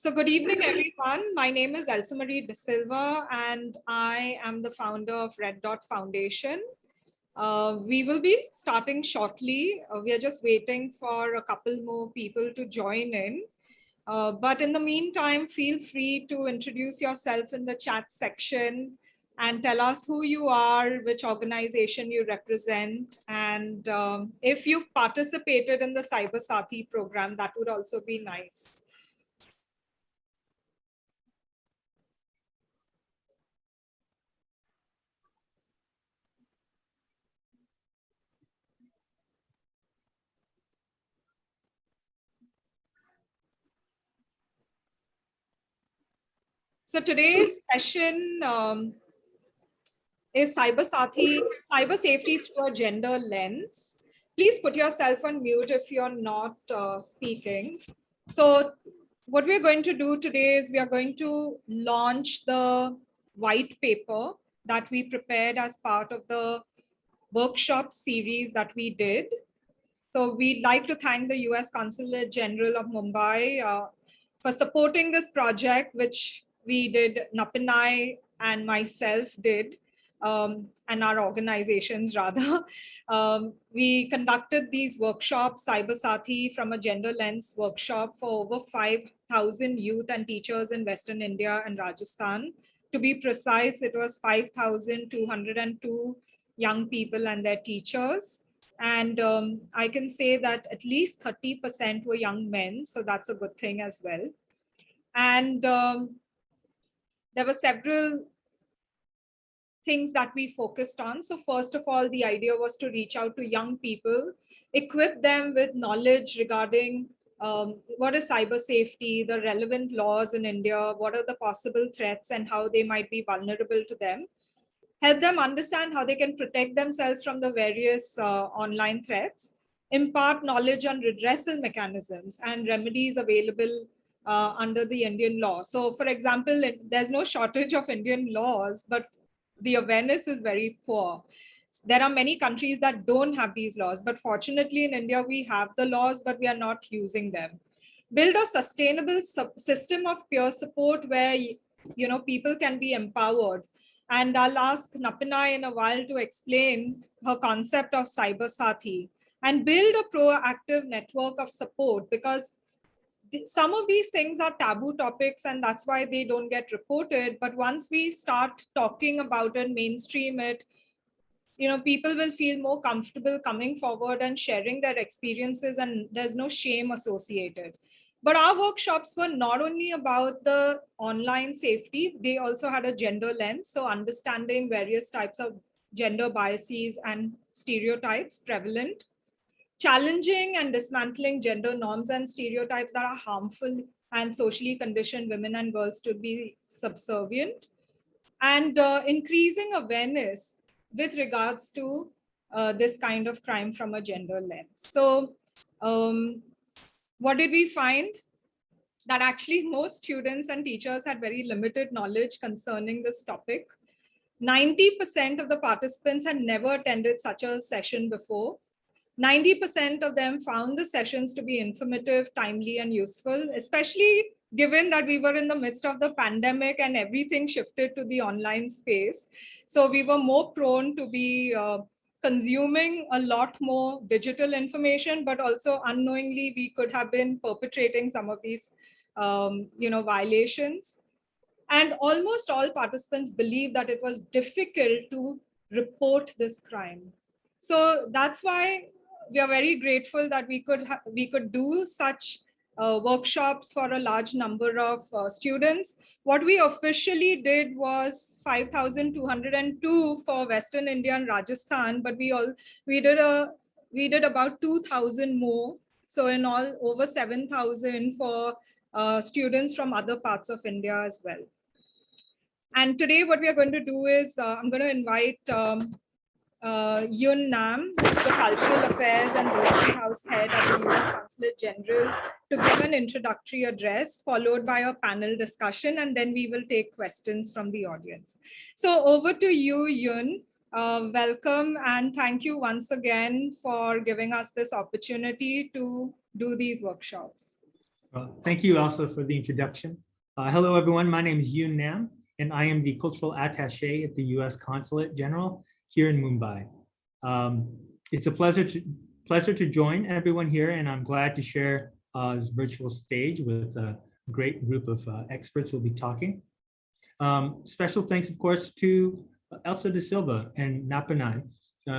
So good evening, everyone. My name is Elsa Marie De Silva, and I am the founder of Red Dot Foundation. We will be starting shortly. We are just waiting for a couple more people to join in. But in the meantime, feel free to introduce yourself in the chat section and tell us who you are, which organization you represent. And if you've participated in the Cyber Saathi program, that would also be nice. So today's session is Cyber safety through a gender lens. Please put yourself on mute if you're not speaking. So what we're going to do today is we are going to launch the white paper that we prepared as part of the workshop series that we did. So we'd like to thank the US Consulate General of Mumbai for supporting this project, which we did, Nappinai and myself did, and our organizations rather. We conducted these workshops, Cyber Saathi from a gender lens workshop for over 5,000 youth and teachers in Western India and Rajasthan. To be precise, it was 5,202 young people and their teachers. And I can say that at least 30% were young men, so that's a good thing as well. And there were several things that we focused on. So first of all, the idea was to reach out to young people, equip them with knowledge regarding what is cyber safety, the relevant laws in India, what are the possible threats and how they might be vulnerable to them. Help them understand how they can protect themselves from the various online threats, impart knowledge on redressal mechanisms and remedies available under the Indian law. So for example, there's no shortage of Indian laws, but the awareness is very poor. There are many countries that don't have these laws, but fortunately in India, we have the laws, but we are not using them. Build a sustainable system of peer support where people can be empowered. And I'll ask Nappinai in a while to explain her concept of Cyber Saathi and build a proactive network of support, because some of these things are taboo topics and that's why they don't get reported. But once we start talking about it, mainstream it, people will feel more comfortable coming forward and sharing their experiences, and there's no shame associated. But our workshops were not only about the online safety, they also had a gender lens. So understanding various types of gender biases and stereotypes prevalent, challenging and dismantling gender norms and stereotypes that are harmful and socially conditioned women and girls to be subservient, and increasing awareness with regards to this kind of crime from a gender lens. So what did we find? That actually most students and teachers had very limited knowledge concerning this topic. 90% of the participants had never attended such a session before. 90% of them found the sessions to be informative, timely, and useful, especially given that we were in the midst of the pandemic and everything shifted to the online space. So we were more prone to be consuming a lot more digital information, but also unknowingly we could have been perpetrating some of these violations. And almost all participants believed that it was difficult to report this crime. So that's why we are very grateful that we could do such workshops for a large number of students. What we officially did was 5,202 for Western India and Rajasthan, but we did about 2,000 more. So in all, over 7,000 for students from other parts of India as well. And today what we are going to do is I'm going to invite Yoon Nam, who is the Cultural Affairs and Dosti House Head at the US Consulate General, to give an introductory address, followed by a panel discussion, and then we will take questions from the audience. So over to you, Yoon. Welcome and thank you once again for giving us this opportunity to do these workshops. Thank you, Elsa, for the introduction. Hello, everyone. My name is Yoon Nam, and I am the Cultural Attaché at the U.S. Consulate General here in Mumbai. It's a pleasure to join everyone here, and I'm glad to share this virtual stage with a great group of experts who will be talking. Special thanks, of course, to Elsa de Silva and Nappinai,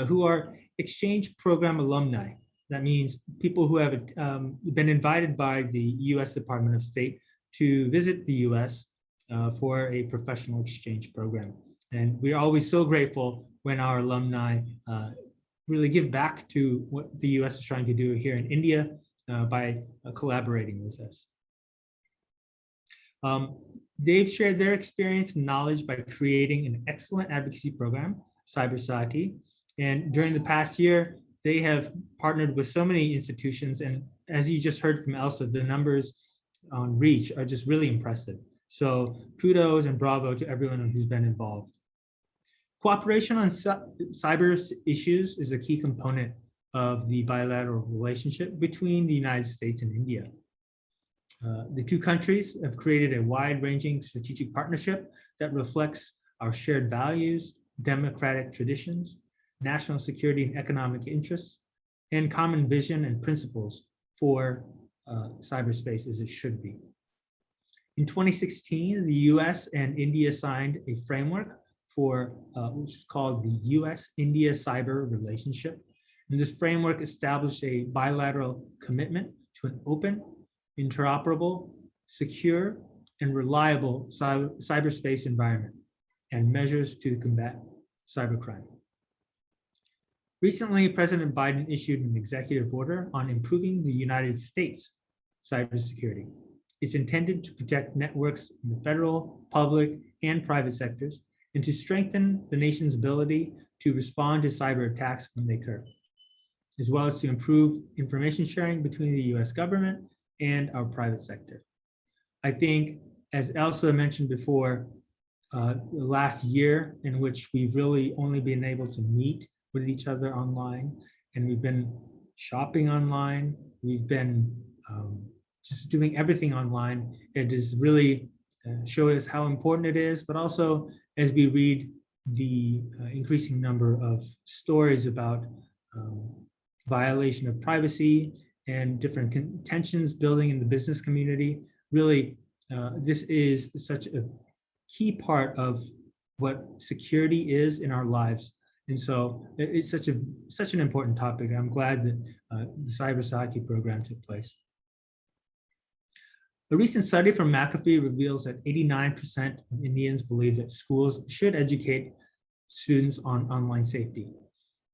who are exchange program alumni. That means people who have been invited by the U.S. Department of State to visit the U.S. For a professional exchange program. And we're always so grateful when our alumni really give back to what the U.S. is trying to do here in India by collaborating with us. They've shared their experience and knowledge by creating an excellent advocacy program, Cyber Sati. And during the past year, they have partnered with so many institutions. And as you just heard from Elsa, the numbers on reach are just really impressive. So kudos and bravo to everyone who's been involved. Cooperation on cyber issues is a key component of the bilateral relationship between the United States and India. The two countries have created a wide-ranging strategic partnership that reflects our shared values, democratic traditions, national security and economic interests, and common vision and principles for cyberspace as it should be. In 2016, the US and India signed a framework for which is called the US-India Cyber Relationship. And this framework established a bilateral commitment to an open, interoperable, secure, and reliable cyberspace environment and measures to combat cybercrime. Recently, President Biden issued an executive order on improving the United States cybersecurity. It's intended to protect networks in the federal, public, and private sectors, and to strengthen the nation's ability to respond to cyber attacks when they occur, as well as to improve information sharing between the US government and our private sector. I think, as Elsa mentioned before, the last year in which we've really only been able to meet with each other online, and we've been shopping online, we've been just doing everything online. It has really showed us how important it is, but also as we read the increasing number of stories about violation of privacy and different tensions building in the business community, really this is such a key part of what security is in our lives. And so it's such an important topic. I'm glad that the Cyber Sati program took place. A recent study from McAfee reveals that 89% of Indians believe that schools should educate students on online safety.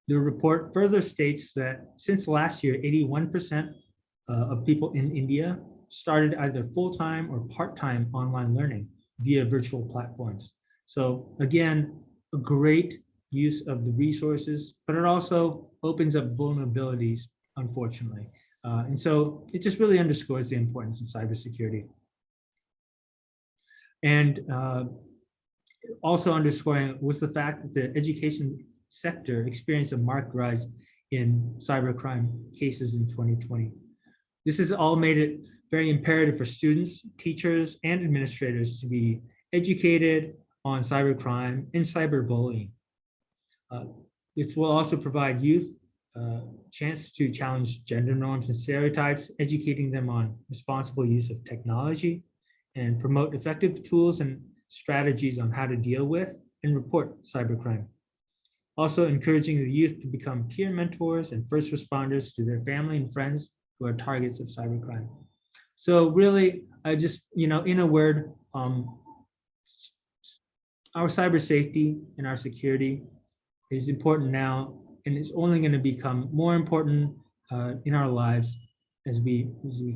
The report further states that since last year, 81% of people in India started either full-time or part-time online learning via virtual platforms. So again, a great use of the resources, but it also opens up vulnerabilities, unfortunately. And so it just really underscores the importance of cybersecurity. And also underscoring was the fact that the education sector experienced a marked rise in cybercrime cases in 2020. This has all made it very imperative for students, teachers, and administrators to be educated on cybercrime and cyberbullying. This will also provide youth a chance to challenge gender norms and stereotypes, educating them on responsible use of technology, and promote effective tools and strategies on how to deal with and report cybercrime. Also encouraging the youth to become peer mentors and first responders to their family and friends who are targets of cybercrime. So really, I just, in a word, our cyber safety and our security is important now, and it's only going to become more important in our lives as we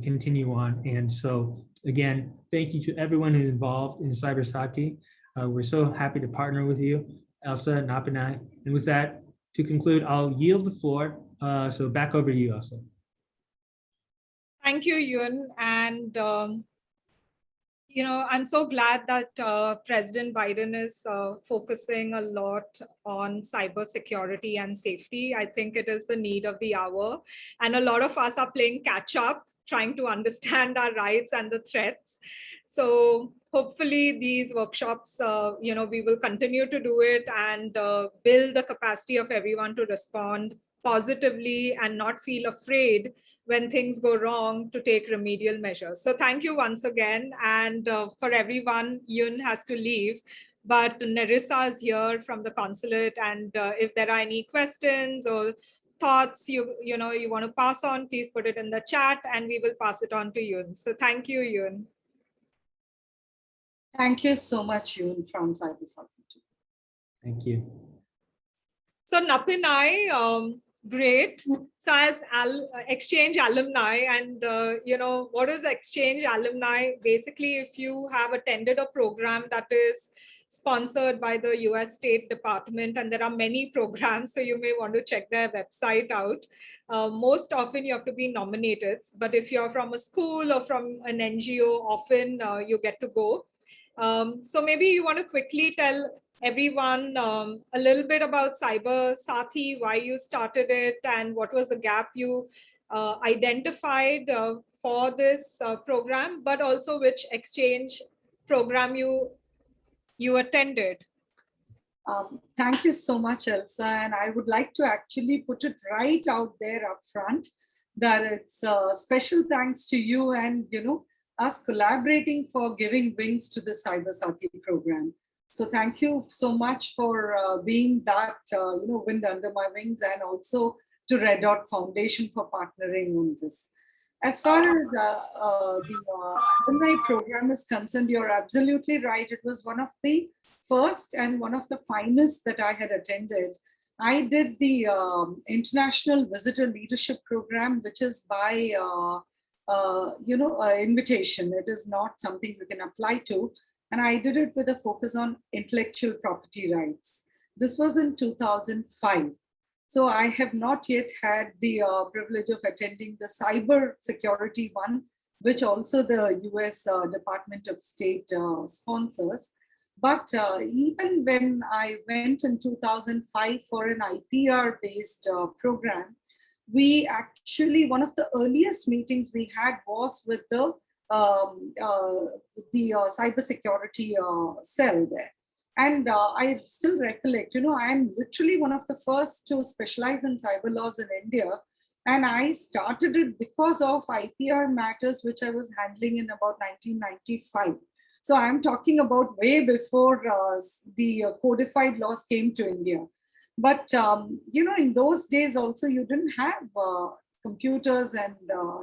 continue on. And so again, thank you to everyone who's involved in Cyber Sati. We're so happy to partner with you, Elsa and Nappinai. And with that, to conclude, I'll yield the floor. So back over to you, Elsa. Thank you, Yoon. And I'm so glad that President Biden is focusing a lot on cybersecurity and safety. I think it is the need of the hour. And a lot of us are playing catch up trying to understand our rights and the threats. So hopefully these workshops, we will continue to do it and build the capacity of everyone to respond positively and not feel afraid when things go wrong to take remedial measures. So thank you once again. And for everyone, Yoon has to leave, but Nerissa is here from the consulate. And if there are any questions or thoughts you want to pass on, please put it in the chat and we will pass it on to Yoon. So thank you, Yoon. Thank you so much, Yoon from Cybersecurity. Thank you. So Nappinai, great. So as exchange alumni, and what is exchange alumni? Basically, if you have attended a program that is sponsored by the US State Department, and there are many programs, so you may want to check their website out. Most often you have to be nominated, but if you're from a school or from an NGO, often you get to go. So maybe you want to quickly tell everyone a little bit about Cyber Sathi, why you started it, and what was the gap you identified for this program, but also which exchange program you attended. Thank you so much, Elsa. And I would like to actually put it right out there up front that it's special thanks to you and, us collaborating for giving wings to the Cyber Sathi program. So thank you so much for being that, wind under my wings, and also to Red Dot Foundation for partnering on this. As far as the alumni program is concerned, you're absolutely right. It was one of the first and one of the finest that I had attended. I did the International Visitor Leadership Program, which is by, invitation. It is not something you can apply to. And I did it with a focus on intellectual property rights. This was in 2005. So I have not yet had the privilege of attending the cyber security one, which also the US Department of State sponsors. But even when I went in 2005 for an IPR-based program, we actually, one of the earliest meetings we had was with the cybersecurity cell there. And I still recollect, I am literally one of the first to specialize in cyber laws in India. And I started it because of IPR matters, which I was handling in about 1995. So I'm talking about way before the codified laws came to India. But, in those days also, you didn't have computers and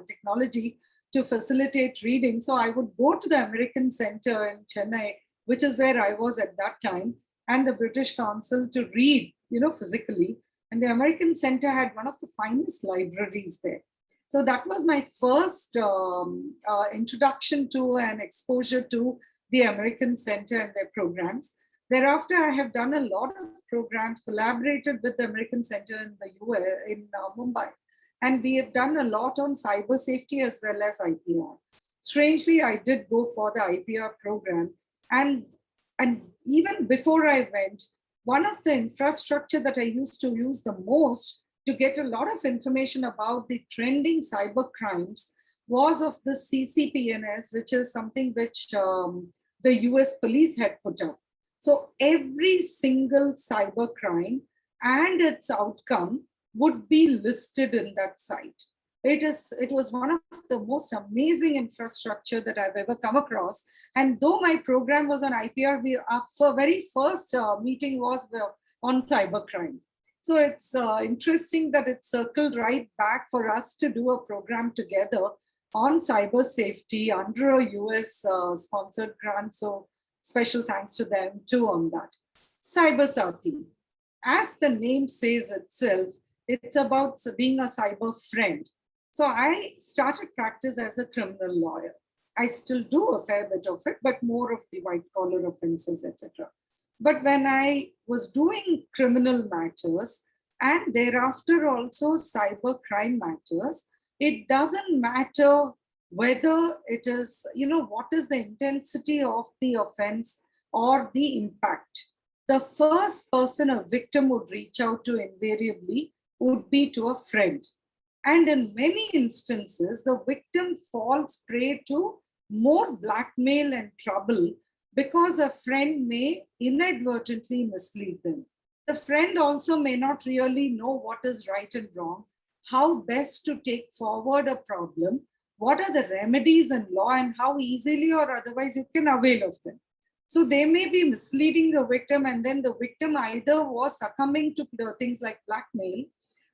technology to facilitate reading. So I would go to the American Center in Chennai, which is where I was at that time, and the British Council to read, physically. And the American Center had one of the finest libraries there. So that was my first introduction to and exposure to the American Center and their programs. Thereafter, I have done a lot of programs, collaborated with the American Center in the US, in Mumbai. And we have done a lot on cyber safety as well as IPR. Strangely, I did go for the IPR program. And even before I went, one of the infrastructure that I used to use the most to get a lot of information about the trending cyber crimes was of the CCPNS, which is something which the US police had put up. So every single cyber crime and its outcome would be listed in that site. It was one of the most amazing infrastructure that I've ever come across. And though my program was on IPR, our very first meeting was on cybercrime. So it's interesting that it circled right back for us to do a program together on cyber safety under a US sponsored grant. So special thanks to them too on that. Cyber Sathi, as the name says itself, it's about being a cyber friend. So I started practice as a criminal lawyer. I still do a fair bit of it, but more of the white collar offenses, etc. But when I was doing criminal matters and thereafter also cyber crime matters, it doesn't matter whether it is, what is the intensity of the offense or the impact. The first person a victim would reach out to invariably would be to a friend. And in many instances, the victim falls prey to more blackmail and trouble because a friend may inadvertently mislead them. The friend also may not really know what is right and wrong, how best to take forward a problem, what are the remedies in law, and how easily or otherwise you can avail of them. So they may be misleading the victim, and then the victim either was succumbing to the things like blackmail,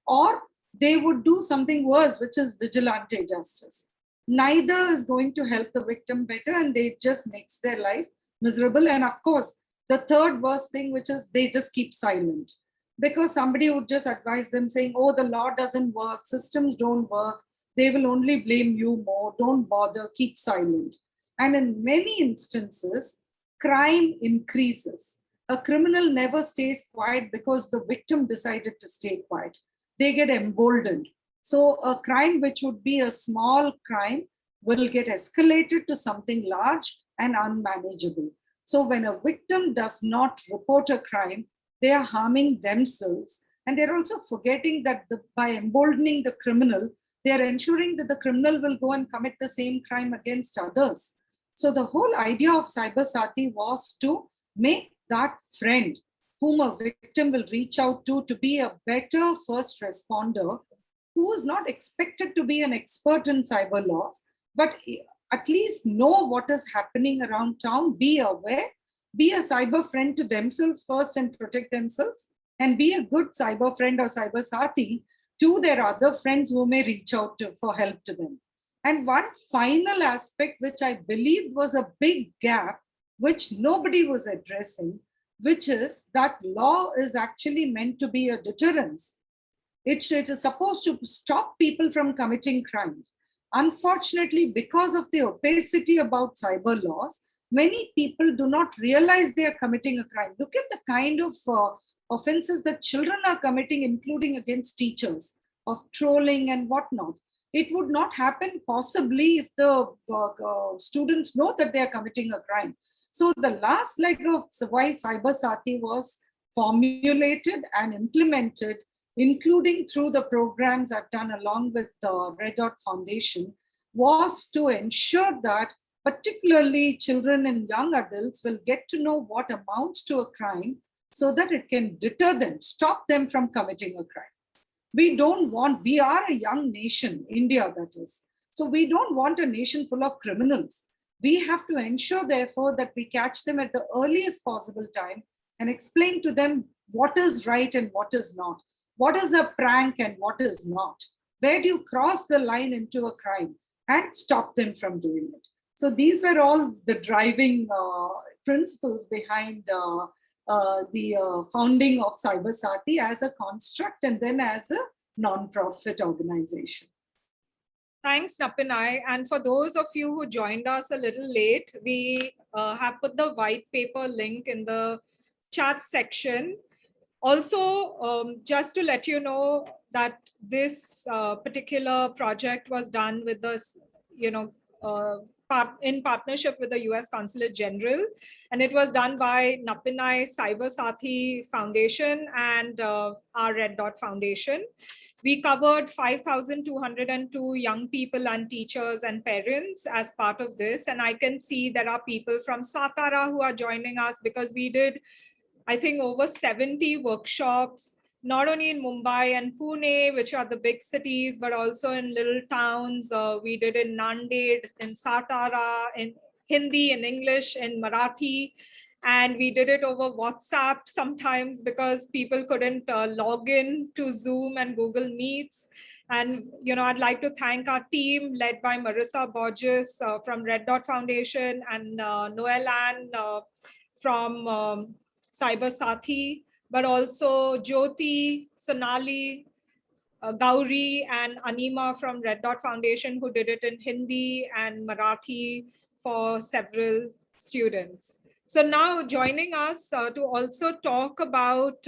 or they would do something worse, which is vigilante justice. Neither is going to help the victim better, and they just makes their life miserable. And of course, the third worst thing, which is they just keep silent, because somebody would just advise them saying, oh, the law doesn't work, systems don't work, they will only blame you more, don't bother, keep silent. And in many instances, crime increases. A criminal never stays quiet because the victim decided to stay quiet. They get emboldened. So a crime which would be a small crime will get escalated to something large and unmanageable. So when a victim does not report a crime, they are harming themselves. And they're also forgetting that by emboldening the criminal, they are ensuring that the criminal will go and commit the same crime against others. So the whole idea of Cyber Sati was to make that friend whom a victim will reach out to be a better first responder, who is not expected to be an expert in cyber laws, but at least know what is happening around town, be aware, be a cyber friend to themselves first and protect themselves, and be a good cyber friend or cyber sati to their other friends who may reach out for help to them. And one final aspect, which I believed was a big gap, which nobody was addressing, which is that law is actually meant to be a deterrence. It is supposed to stop people from committing crimes. Unfortunately, because of the opacity about cyber laws, many people do not realize they are committing a crime. Look at the kind of offenses that children are committing, including against teachers, of trolling and whatnot. It would not happen possibly if the students know that they are committing a crime. So the last leg of why Cyber Sati was formulated and implemented, including through the programs I've done along with the Red Dot Foundation, was to ensure that particularly children and young adults will get to know what amounts to a crime so that it can deter them, stop them from committing a crime. We are a young nation, India that is. So we don't want a nation full of criminals. We have to ensure, therefore, that we catch them at the earliest possible time and explain to them what is right and what is not. What is a prank and what is not? Where do you cross the line into a crime and stop them from doing it? So these were all the driving principles behind the founding of Cyber Sati as a construct and then as a non-profit organization. Thanks, Nappinai. And for those of you who joined us a little late, we have put the white paper link in the chat section. Also, just to let you know that this particular project was done with this, in partnership with the US Consulate General, and it was done by Nappinai Cyber Sati Foundation and our Red Dot Foundation. We covered 5,202 young people and teachers and parents as part of this. And I can see there are people from Satara who are joining us because we did, I think, over 70 workshops, not only in Mumbai and Pune, which are the big cities, but also in little towns. We did in Nanded, in Satara, in Hindi, in English, in Marathi. And we did it over WhatsApp sometimes because people couldn't log in to Zoom and Google Meets. And, I'd like to thank our team led by Marissa Borges from Red Dot Foundation and Noel Ann from Cyber Sati, but also Jyoti, Sonali, Gauri, and Anima from Red Dot Foundation, who did it in Hindi and Marathi for several students. So now joining us to also talk about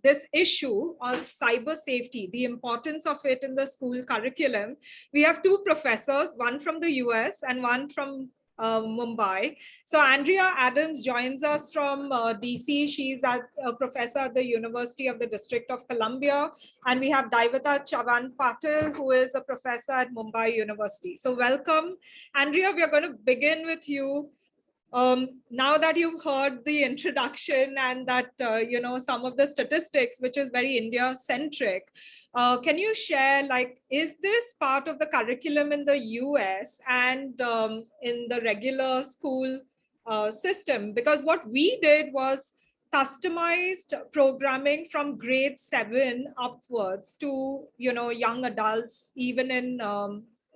this issue of cyber safety, the importance of it in the school curriculum, we have two professors, one from the US and one from Mumbai. So Andrea Adams joins us from DC. She's a professor at the University of the District of Columbia. And we have Daivata Chavan-Patil, who is a professor at Mumbai University. So welcome. Andrea, we are going to begin with you. Now that you've heard the introduction and that, some of the statistics, which is very India-centric, can you share, like, is this part of the curriculum in the US and in the regular school system? Because what we did was customized programming from grade 7 upwards to, young adults, even in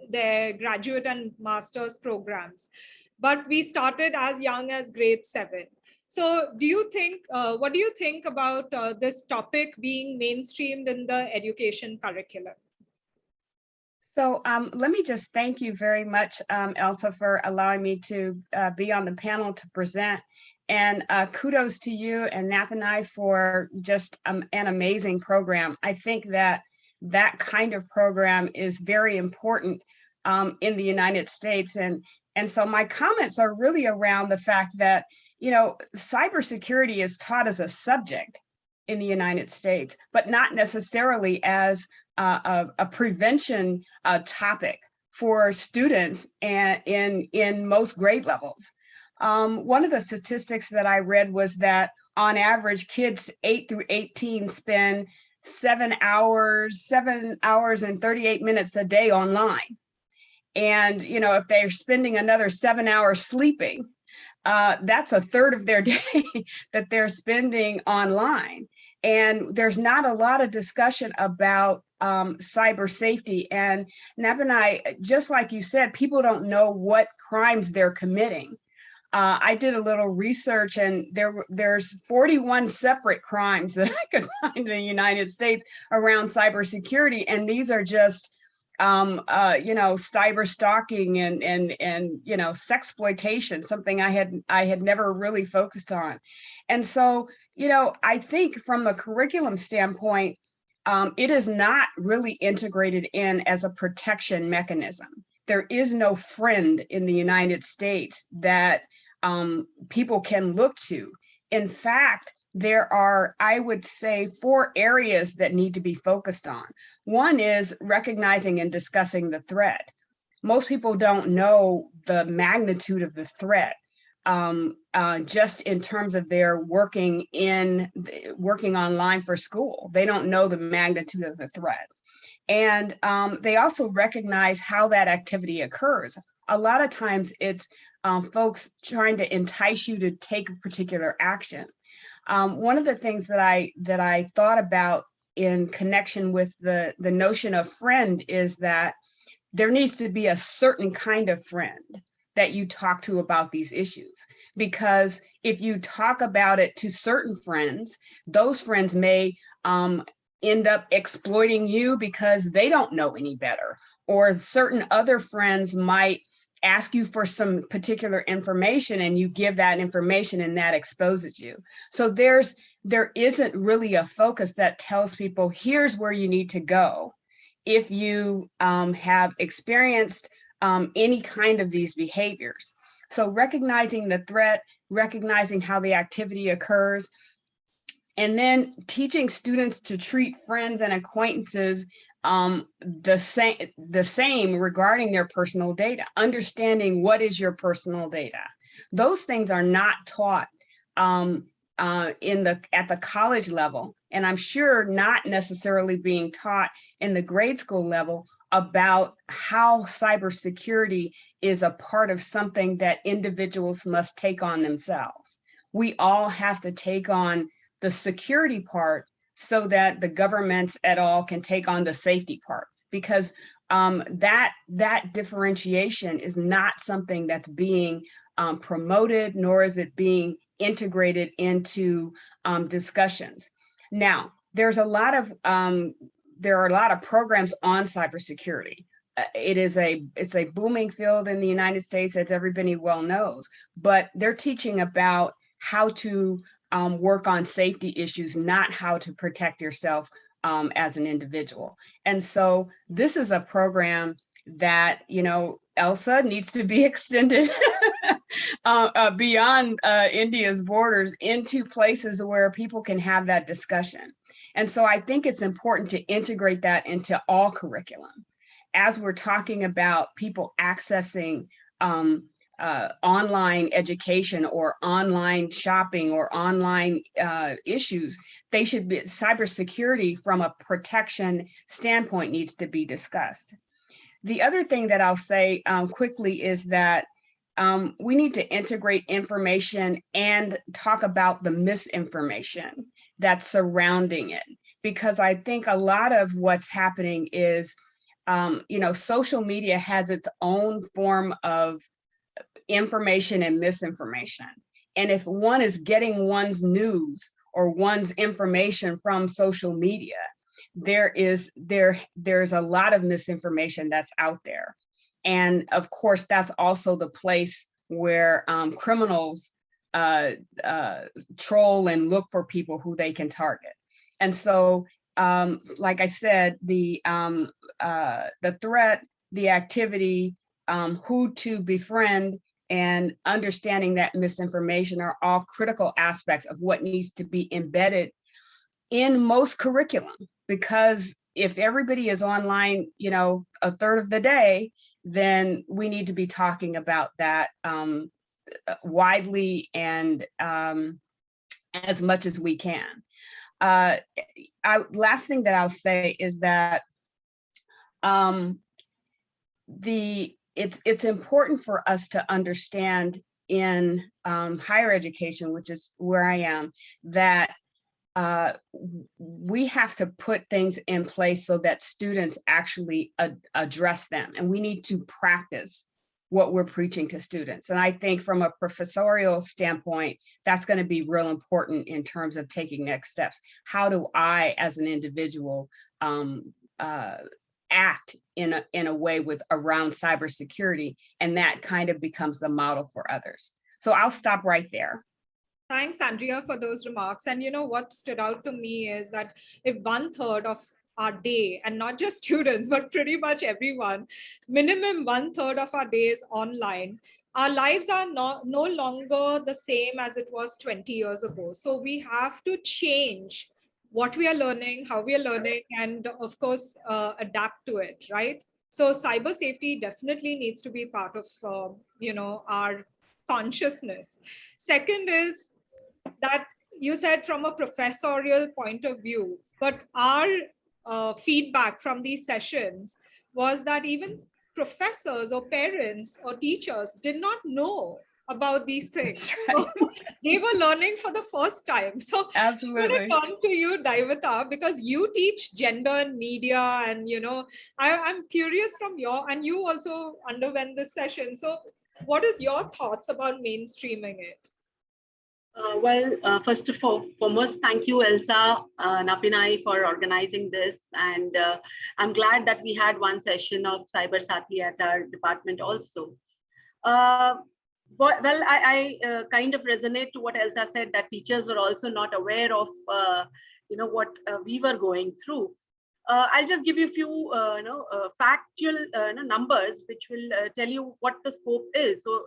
their graduate and master's programs. But we started as young as grade 7. So do you think, what do you think about this topic being mainstreamed in the education curriculum? So let me just thank you very much, Elsa, for allowing me to be on the panel to present. And kudos to you and Nappinai for just an amazing program. I think that that kind of program is very important in the United States. And so my comments are really around the fact that, cybersecurity is taught as a subject in the United States, but not necessarily as a prevention topic for students in most grade levels. One of the statistics that I read was that on average, kids 8 through 18 spend 7 hours and 38 minutes a day online. And, if they're spending another 7 hours sleeping, that's a third of their day that they're spending online. And there's not a lot of discussion about cyber safety. And Nappinai, just like you said, people don't know what crimes they're committing. I did a little research, and there's 41 separate crimes that I could find in the United States around cybersecurity. And these are just cyber stalking and sexploitation, something I had never really focused on. And so, I think from a curriculum standpoint, it is not really integrated in as a protection mechanism. There is no friend in the United States that people can look to. In fact, there are, I would say, 4 areas that need to be focused on. One is recognizing and discussing the threat. Most people don't know the magnitude of the threat, just in terms of their working online for school. They don't know the magnitude of the threat. And they also recognize how that activity occurs. A lot of times it's folks trying to entice you to take a particular action. One of the things that I thought about in connection with the notion of friend is that there needs to be a certain kind of friend that you talk to about these issues. Because if you talk about it to certain friends, those friends may end up exploiting you because they don't know any better, or certain other friends might ask you for some particular information and you give that information and that exposes you. So there isn't really a focus that tells people, here's where you need to go if you have experienced any kind of these behaviors. So recognizing the threat, recognizing how the activity occurs, and then teaching students to treat friends and acquaintances the same regarding their personal data, understanding what is your personal data. Those things are not taught at the college level, and I'm sure not necessarily being taught in the grade school level about how cybersecurity is a part of something that individuals must take on themselves. We all have to take on the security part so that the governments at all can take on the safety part, because that differentiation is not something that's being promoted, nor is it being integrated into discussions. Now, there are a lot of programs on cybersecurity. It's a booming field in the United States, as everybody well knows, but they're teaching about how to work on safety issues, not how to protect yourself as an individual. And so this is a program that, Elsa, needs to be extended beyond India's borders into places where people can have that discussion. And so I think it's important to integrate that into all curriculum. As we're talking about people accessing online education or online shopping or online issues, they should be, cybersecurity from a protection standpoint needs to be discussed. The other thing that I'll say quickly is that we need to integrate information and talk about the misinformation that's surrounding it, because I think a lot of what's happening is, social media has its own form of information and misinformation. And if one is getting one's news or one's information from social media, there's a lot of misinformation that's out there. And of course, that's also the place where criminals troll and look for people who they can target. And so, like I said, the threat, the activity, who to befriend, and understanding that misinformation are all critical aspects of what needs to be embedded in most curriculum. Because if everybody is online, a third of the day, then we need to be talking about that widely and as much as we can. Last thing that I'll say is that it's important for us to understand in higher education, which is where I am, that we have to put things in place so that students actually address them, and we need to practice what we're preaching to students. And I think from a professorial standpoint, that's going to be real important in terms of taking next steps. How do I, as an individual, act in a way around cybersecurity, and that kind of becomes the model for others. So I'll stop right there. Thanks, Andrea, for those remarks. And what stood out to me is that if 1/3 of our day, and not just students, but pretty much everyone, minimum 1/3 of our day is online, our lives are no longer the same as it was 20 years ago. So we have to change what we are learning, how we are learning, and of course, adapt to it, right? So cyber safety definitely needs to be part of, our consciousness. Second is that you said from a professorial point of view, but our feedback from these sessions was that even professors or parents or teachers did not know about these things. Right. So they were learning for the first time. So absolutely, I'm going to turn to you, Daivata, because you teach gender and media, and I'm curious from and you also underwent this session. So what is your thoughts about mainstreaming it? First of all, foremost, thank you, Elsa, Nappinai, for organizing this. And I'm glad that we had one session of Cyber Sati at our department also. I kind of resonate to what Elsa said, that teachers were also not aware of, what we were going through. I'll just give you a few, factual numbers, which will tell you what the scope is. So,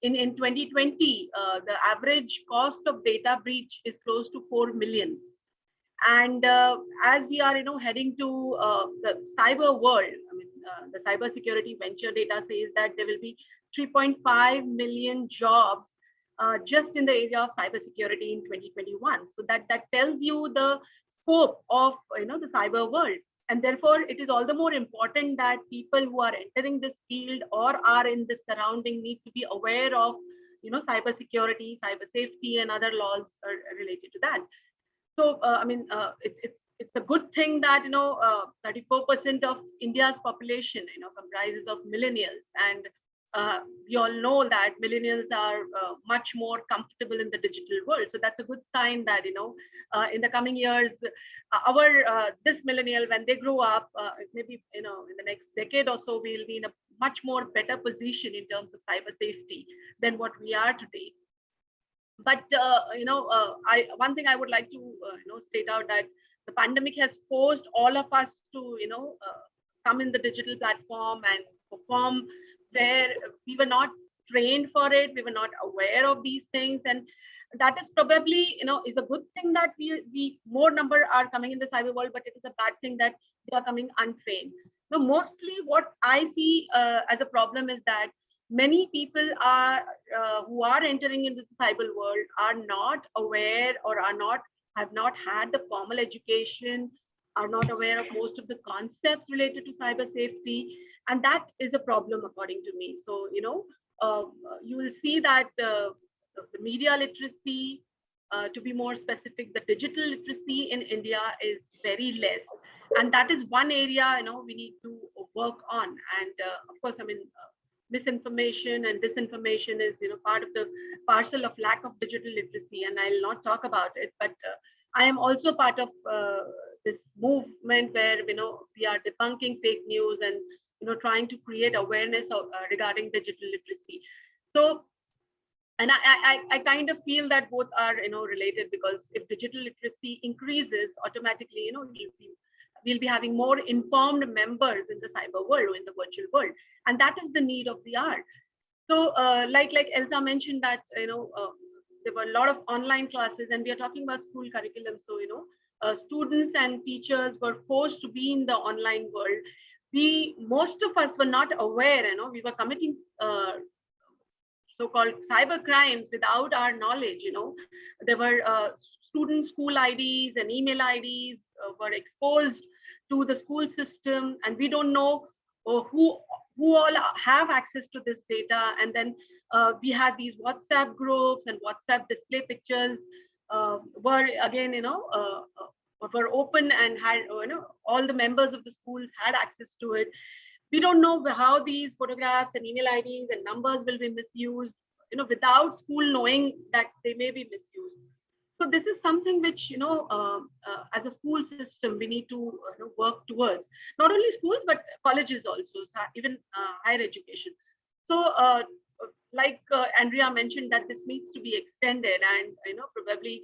in 2020, the average cost of data breach is close to 4 million. And as we are, heading to the cyber world, the cybersecurity venture data says that there will be 3.5 million jobs just in the area of cybersecurity in 2021. So that tells you the scope of the cyber world. And therefore, it is all the more important that people who are entering this field or are in this surrounding need to be aware of cybersecurity, cyber safety, and other laws related to that. So it's a good thing that 34% of India's population comprises of millennials, and we all know that millennials are much more comfortable in the digital world. So that's a good sign that in the coming years, our this millennial, when they grow up, maybe in the next decade or so, we'll be in a much more better position in terms of cyber safety than what we are today. But one thing I would like to state out, that the pandemic has forced all of us to come in the digital platform and perform where we were not trained for it. We were not aware of these things. And that is probably, is a good thing that we more number are coming in the cyber world, but it is a bad thing that they are coming untrained. Now, mostly what I see as a problem is that many people are who are entering into the cyber world are not aware or have not had the formal education, are not aware of most of the concepts related to cyber safety, and that is a problem according to me. So you will see that the media literacy, to be more specific, the digital literacy in India is very less, and that is one area we need to work on. And of course, misinformation and disinformation is part of the parcel of lack of digital literacy, and I'll not talk about it, but I am also part of this movement where we are debunking fake news and trying to create awareness of, regarding digital literacy. So, and I kind of feel that both are related, because if digital literacy increases, automatically we'll be having more informed members in the cyber world or in the virtual world, and that is the need of the hour. So like Elsa mentioned that there were a lot of online classes, and we are talking about school curriculum. So students and teachers were forced to be in the online world. Most of us were not aware, we were committing so-called cyber crimes without our knowledge. There were student school IDs and email IDs were exposed to the school system, and we don't know who all have access to this data. And then we had these WhatsApp groups, and WhatsApp display pictures were again were open and had all the members of the schools had access to it. We don't know how these photographs and email IDs and numbers will be misused, without school knowing that they may be misused. So this is something which, as a school system, we need to work towards. Not only schools, but colleges also, even higher education. So like Andrea mentioned, that this needs to be extended, and probably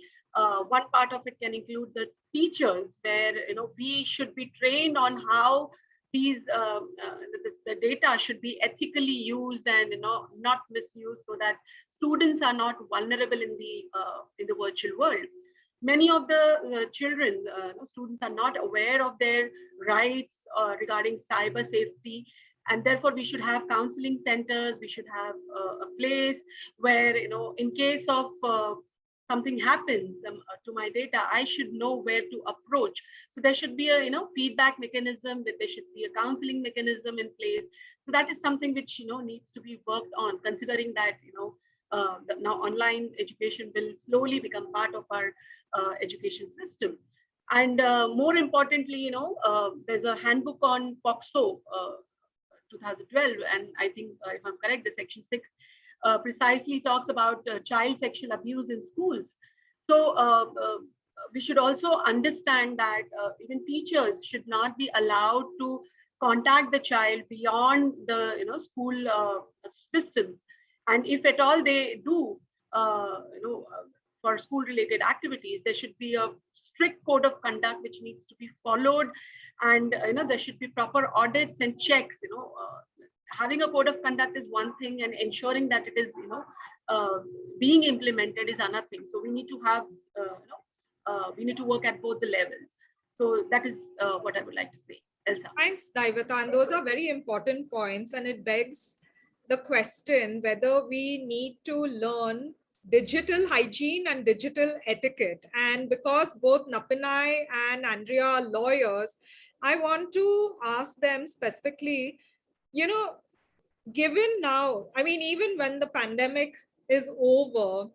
one part of it can include the teachers, where we should be trained on how these the data should be ethically used and not misused, so that students are not vulnerable in the virtual world. Many of the children, students are not aware of their rights regarding cyber safety, and therefore we should have counseling centers. We should have a place where in case of something happens to my data, I should know where to approach. So there should be a feedback mechanism, that there should be a counseling mechanism in place. So that is something which needs to be worked on, considering that now online education will slowly become part of our education system. And more importantly, there's a handbook on POCSO 2012, and I think if I'm correct, the section 6 precisely talks about child sexual abuse in schools. So we should also understand that even teachers should not be allowed to contact the child beyond the school systems. And if at all they do, for school related activities, there should be a strict code of conduct which needs to be followed, and there should be proper audits and checks. Having a code of conduct is one thing, and ensuring that it is being implemented is another thing. So we need to have we need to work at both the levels. So that is what I would like to say. Elsa. Thanks, Daivata. And those are very important points, and it begs the question whether we need to learn digital hygiene and digital etiquette. And because both Nappinai and Andrea are lawyers, I want to ask them specifically, given now, even when the pandemic is over,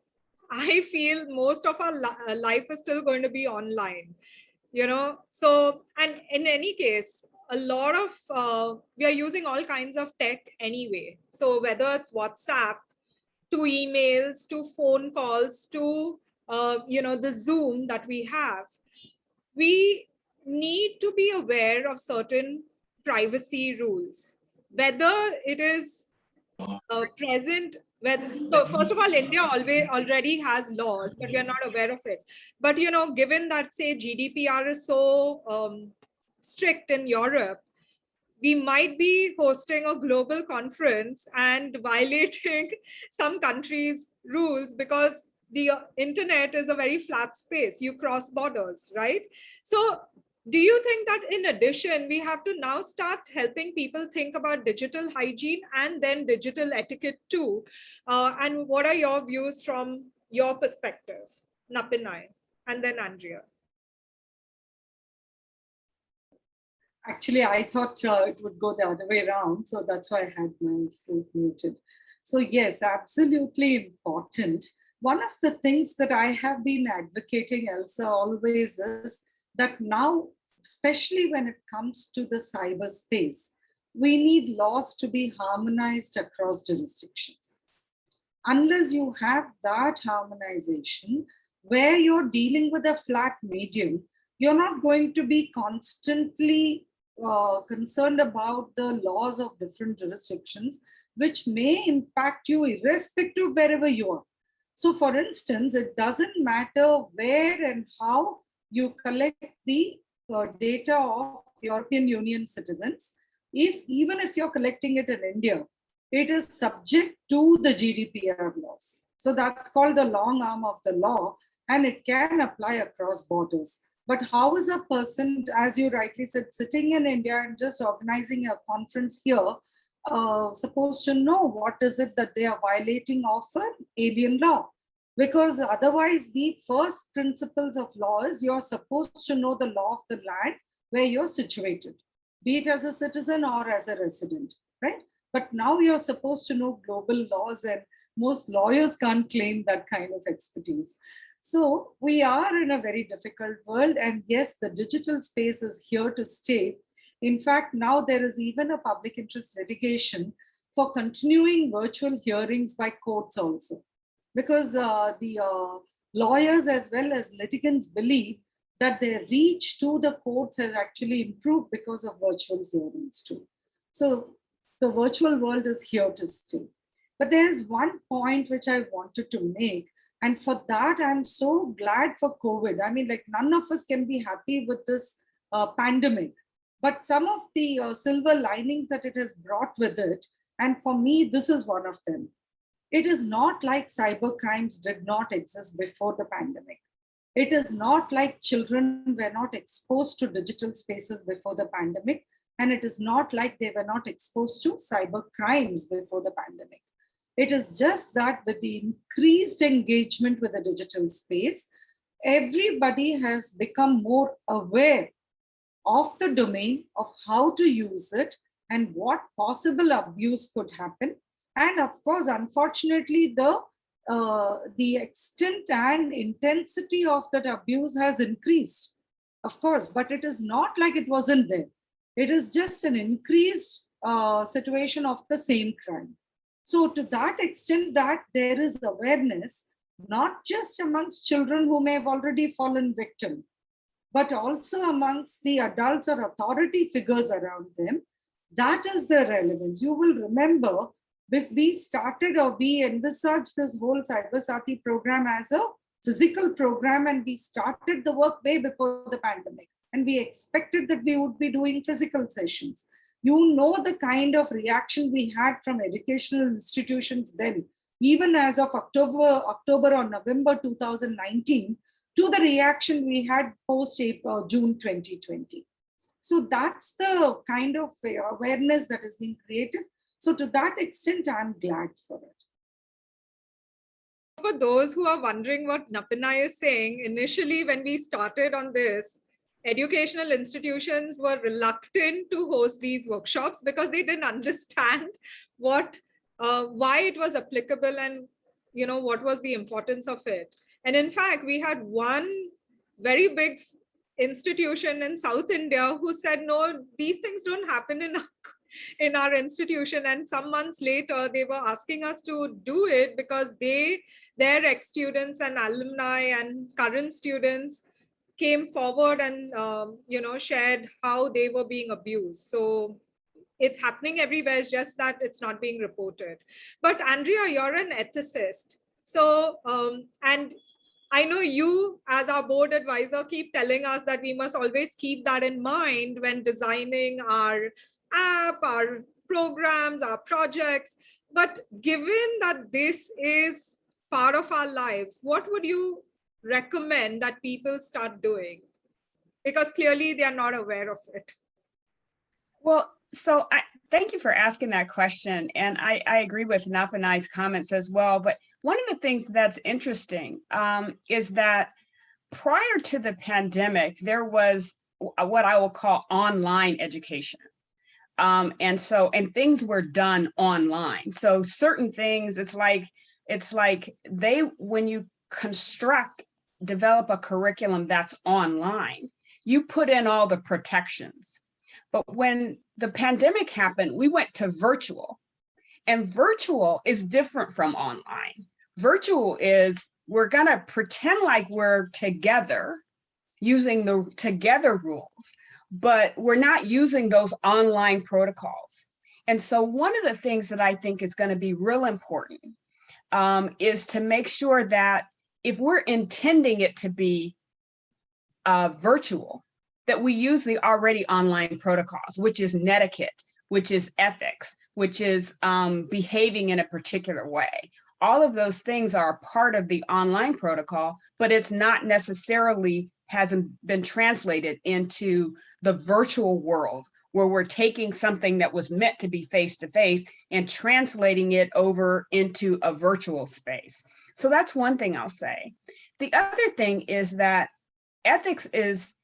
I feel most of our life is still going to be online, So, and in any case, a lot of, we are using all kinds of tech anyway. So whether it's WhatsApp, to emails, to phone calls, to, the Zoom that we have, we need to be aware of certain privacy rules, whether it is present. So first of all, India already has laws, but we are not aware of it. But, given that, say, GDPR is so strict in Europe, we might be hosting a global conference and violating some countries' rules because the internet is a very flat space. You cross borders, right? So do you think that in addition, we have to now start helping people think about digital hygiene and then digital etiquette too? And what are your views from your perspective, Nappinai, and then Andrea? Actually, I thought it would go the other way around. So that's why I had myself muted. So yes, absolutely important. One of the things that I have been advocating, Elsa, always is that now, especially when it comes to the cyberspace, we need laws to be harmonized across jurisdictions. Unless you have that harmonization, where you're dealing with a flat medium, you're not going to be constantly concerned about the laws of different jurisdictions, which may impact you irrespective of wherever you are. So for instance, it doesn't matter where and how you collect the data of European Union citizens. Even if you're collecting it in India, it is subject to the GDPR laws. So that's called the long arm of the law, and it can apply across borders. But how is a person, as you rightly said, sitting in India and just organizing a conference here, supposed to know what is it that they are violating of an alien law? Because otherwise, the first principles of law is you're supposed to know the law of the land where you're situated, be it as a citizen or as a resident, right? But now you're supposed to know global laws, and most lawyers can't claim that kind of expertise. So we are in a very difficult world, and yes, the digital space is here to stay. In fact, now there is even a public interest litigation for continuing virtual hearings by courts also, because the lawyers as well as litigants believe that their reach to the courts has actually improved because of virtual hearings too. So the virtual world is here to stay. But there's one point which I wanted to make. And for that, I'm so glad for COVID. I mean, like, none of us can be happy with this pandemic. But some of the silver linings that it has brought with it, and for me, this is one of them. It is not like cyber crimes did not exist before the pandemic. It is not like children were not exposed to digital spaces before the pandemic. And it is not like they were not exposed to cyber crimes before the pandemic. It is just that with the increased engagement with the digital space, everybody has become more aware of the domain, of how to use it, and what possible abuse could happen. And of course, unfortunately, the extent and intensity of that abuse has increased, of course, but it is not like it wasn't there. It is just an increased situation of the same crime. So to that extent that there is awareness, not just amongst children who may have already fallen victim, but also amongst the adults or authority figures around them, that is the relevance. You will remember, if we started or we envisaged this whole Cyber Sati program as a physical program, and we started the work way before the pandemic, and we expected that we would be doing physical sessions. You know the kind of reaction we had from educational institutions then, even as of October or November 2019, to the reaction we had post-April, June 2020. So that's the kind of awareness that has been created. So to that extent, I'm glad for it. For those who are wondering what Nappinai is saying, initially when we started on this, educational institutions were reluctant to host these workshops because they didn't understand why it was applicable and what was the importance of it. And in fact, we had one very big institution in South India who said, no, these things don't happen in our institution. And some months later, they were asking us to do it because their ex-students and alumni and current students came forward and shared how they were being abused. So it's happening everywhere. It's just that it's not being reported. But Andrea, you're an ethicist. So, and I know you as our board advisor keep telling us that we must always keep that in mind when designing our app, our programs, our projects. But given that this is part of our lives, what would you recommend that people start doing? Because clearly they are not aware of it. Well, so I thank you for asking that question. And I agree with Nappinai's comments as well. But one of the things that's interesting is that prior to the pandemic, there was what I will call online education. And things were done online. So certain things, it's like when you develop a curriculum that's online, you put in all the protections. But when the pandemic happened, we went to virtual, and virtual is different from online. Virtual is we're going to pretend like we're together using the together rules, but we're not using those online protocols. And so one of the things that I think is going to be real important is to make sure that if we're intending it to be virtual, that we use the already online protocols, which is netiquette, which is ethics, which is behaving in a particular way. All of those things are a part of the online protocol, but it's not necessarily hasn't been translated into the virtual world where we're taking something that was meant to be face-to-face and translating it over into a virtual space. So that's one thing I'll say. The other thing is that ethics is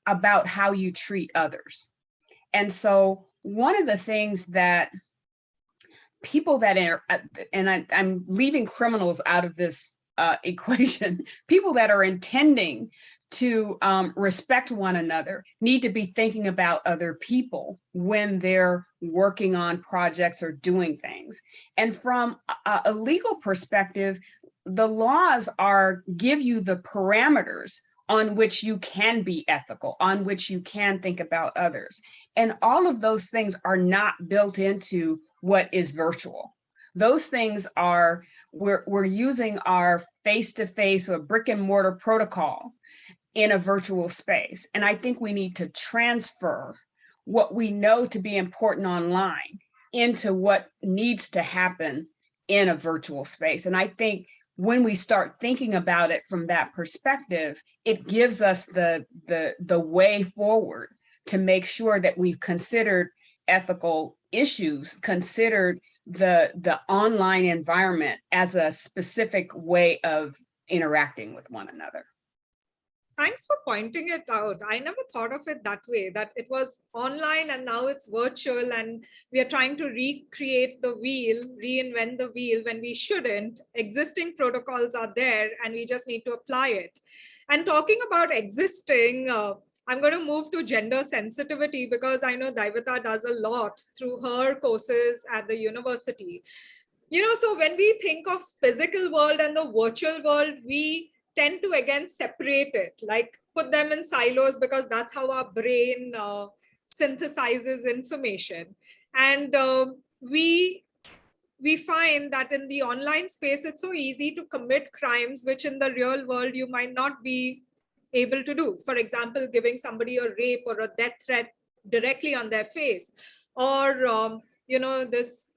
about how you treat others. And so one of the things that people that are, and I'm leaving criminals out of this equation, people that are intending to respect one another need to be thinking about other people when they're working on projects or doing things. And from a legal perspective, the laws give you the parameters on which you can be ethical, on which you can think about others. And all of those things are not built into what is virtual. Those things are, we're using our face-to-face or brick and mortar protocol in a virtual space. And I think we need to transfer what we know to be important online into what needs to happen in a virtual space. And I think when we start thinking about it from that perspective, it gives us the way forward to make sure that we've considered ethical issues, considered the online environment as a specific way of interacting with one another. Thanks for pointing it out. I never thought of it that way, that it was online and now it's virtual and we are trying to recreate the wheel, reinvent the wheel when we shouldn't. Existing protocols are there and we just need to apply it. And talking about existing, I'm going to move to gender sensitivity because I know Daivata does a lot through her courses at the university. So when we think of physical world and the virtual world, we tend to again separate it, like put them in silos because that's how our brain synthesizes information. And we find that in the online space, it's so easy to commit crimes, which in the real world, you might not be able to do. For example, giving somebody a rape or a death threat directly on their face, or, this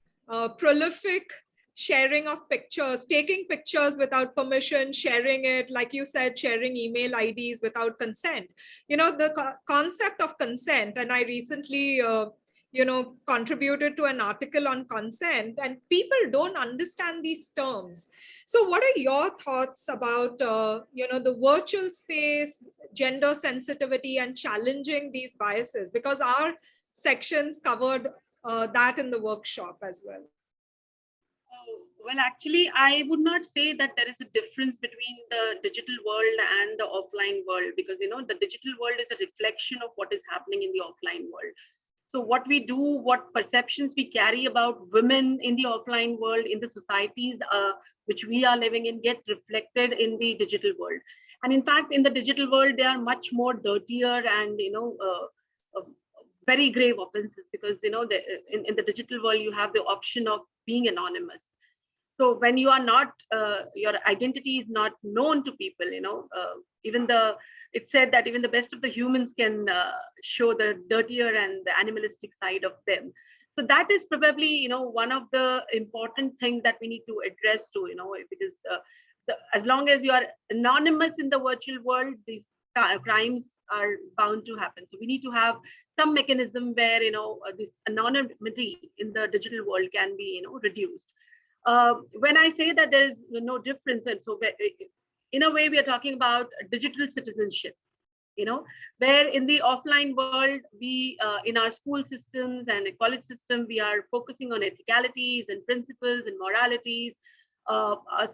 prolific sharing of pictures, taking pictures without permission, sharing it, like you said, sharing email IDs without consent. The concept of consent, and I recently, contributed to an article on consent, and people don't understand these terms. So what are your thoughts about, the virtual space, gender sensitivity, and challenging these biases? Because our sections covered that in the workshop as well. Well, actually, I would not say that there is a difference between the digital world and the offline world, because, the digital world is a reflection of what is happening in the offline world. So what we do, what perceptions we carry about women in the offline world, in the societies which we are living in, get reflected in the digital world. And in fact, in the digital world, they are much more dirtier and, very grave offenses, because, in the digital world, you have the option of being anonymous. So when you are not, your identity is not known to people, it said that even the best of the humans can show the dirtier and the animalistic side of them. So that is probably, one of the important things that we need to address to, because as long as you are anonymous in the virtual world, these crimes are bound to happen. So we need to have some mechanism where, this anonymity in the digital world can be, reduced. When I say that there is no difference, and so in a way we are talking about digital citizenship, where in the offline world, we in our school systems and college system, we are focusing on ethicalities and principles and moralities.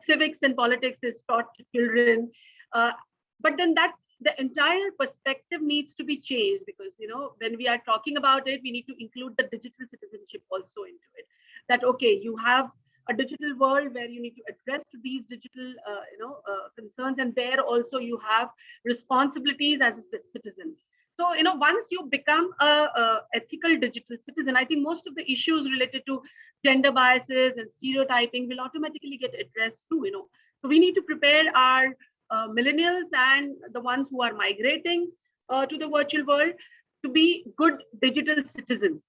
Civics and politics is taught to children, but then the entire perspective needs to be changed, because when we are talking about it, we need to include the digital citizenship also into it. That okay, you have a digital world where you need to address to these digital concerns, and there also you have responsibilities as a citizen. So once you become a ethical digital citizen, I think most of the issues related to gender biases and stereotyping will automatically get addressed too. So we need to prepare our millennials and the ones who are migrating to the virtual world to be good digital citizens.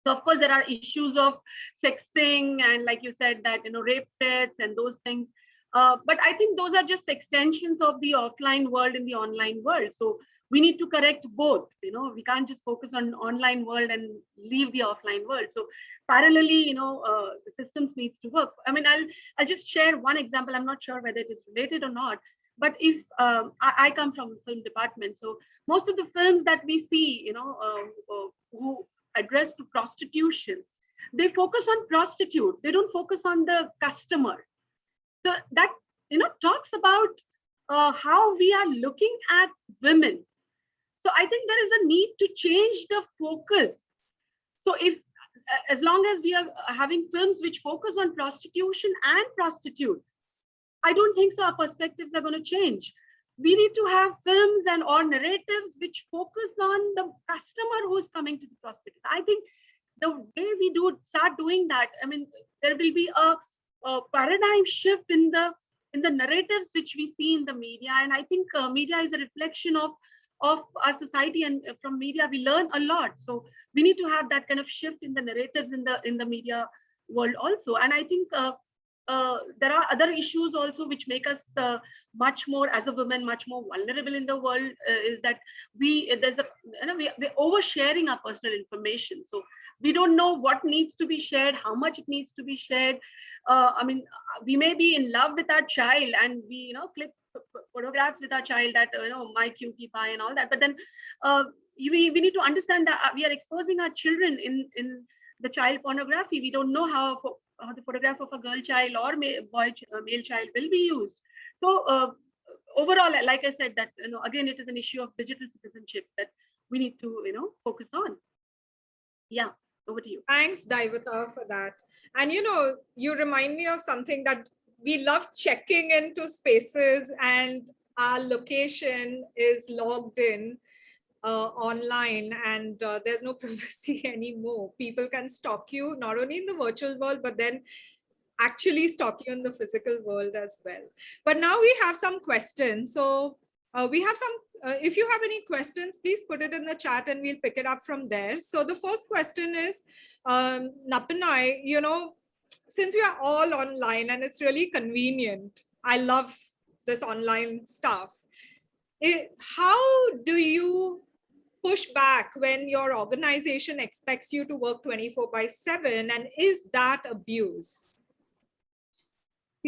So of course there are issues of sexting and, like you said, that rape threats and those things. But I think those are just extensions of the offline world in the online world. So we need to correct both. We can't just focus on online world and leave the offline world. So parallelly, the systems needs to work. I mean, I'll just share one example. I'm not sure whether it is related or not. But if I come from the film department, so most of the films that we see, who address to prostitution, they focus on prostitute. They don't focus on the customer. So that talks about how we are looking at women. So I think there is a need to change the focus. So if as long as we are having films which focus on prostitution and prostitute, I don't think so our perspectives are going to change. We need to have films and or narratives which focus on the customer who's coming to the prostitute. I think the way we start doing that, I mean, there will be a paradigm shift in the narratives which we see in the media. And I think media is a reflection of our society, and from media we learn a lot. So we need to have that kind of shift in the narratives in the media world also. And I think there are other issues also which make us much more, as a woman, much more vulnerable in the world, is that we're oversharing our personal information. So we don't know what needs to be shared, how much it needs to be shared. I mean, we may be in love with our child and we click photographs with our child that my cutie pie and all that, but then we need to understand that we are exposing our children in the child pornography. We don't know how the photograph of a girl child or male child will be used. So overall, like I said, that again, it is an issue of digital citizenship that we need to focus on. Yeah, over to you. Thanks, Daivata, for that. And you remind me of something, that we love checking into spaces and our location is logged in online, and there's no privacy anymore. People can stalk you not only in the virtual world, but then actually stalk you in the physical world as well. But now we have some questions. So we have some, if you have any questions, please put it in the chat and we'll pick it up from there. So the first question is, Nappinai, since we are all online and it's really convenient, I love this online stuff. How do you push back when your organization expects you to work 24/7, and is that abuse?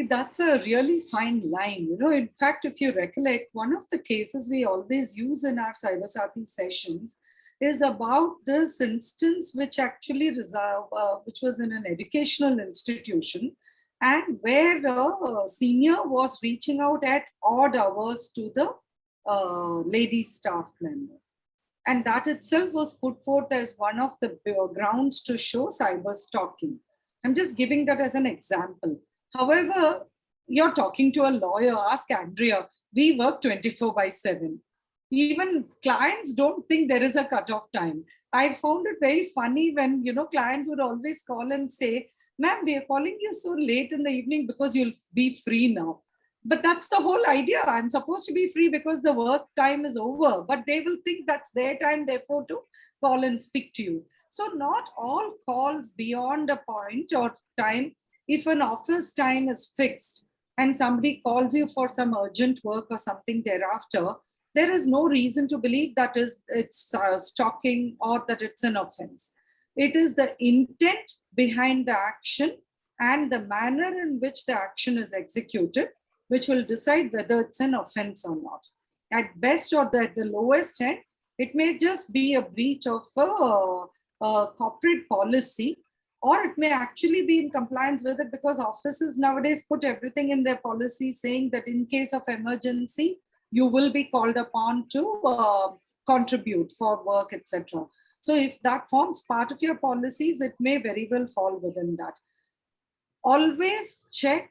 That's a really fine line. In fact, if you recollect, one of the cases we always use in our Cybersati sessions is about this instance which actually which was in an educational institution, and where a senior was reaching out at odd hours to the lady staff member. And that itself was put forth as one of the grounds to show cyber stalking. I'm just giving that as an example. However, you're talking to a lawyer, ask Andrea, we work 24/7. Even clients don't think there is a cutoff time. I found it very funny when, clients would always call and say ma'am, we are calling you so late in the evening because you'll be free now. But that's the whole idea. I'm supposed to be free because the work time is over, but they will think that's their time, therefore, to call and speak to you. So not all calls beyond a point or time. If an office time is fixed and somebody calls you for some urgent work or something thereafter, there is no reason to believe that it's stalking or that it's an offense. It is the intent behind the action and the manner in which the action is executed which will decide whether it's an offense or not. At best or at the lowest end, it may just be a breach of a corporate policy, or it may actually be in compliance with it because offices nowadays put everything in their policy saying that in case of emergency, you will be called upon to contribute for work, etc. So if that forms part of your policies, it may very well fall within that. Always check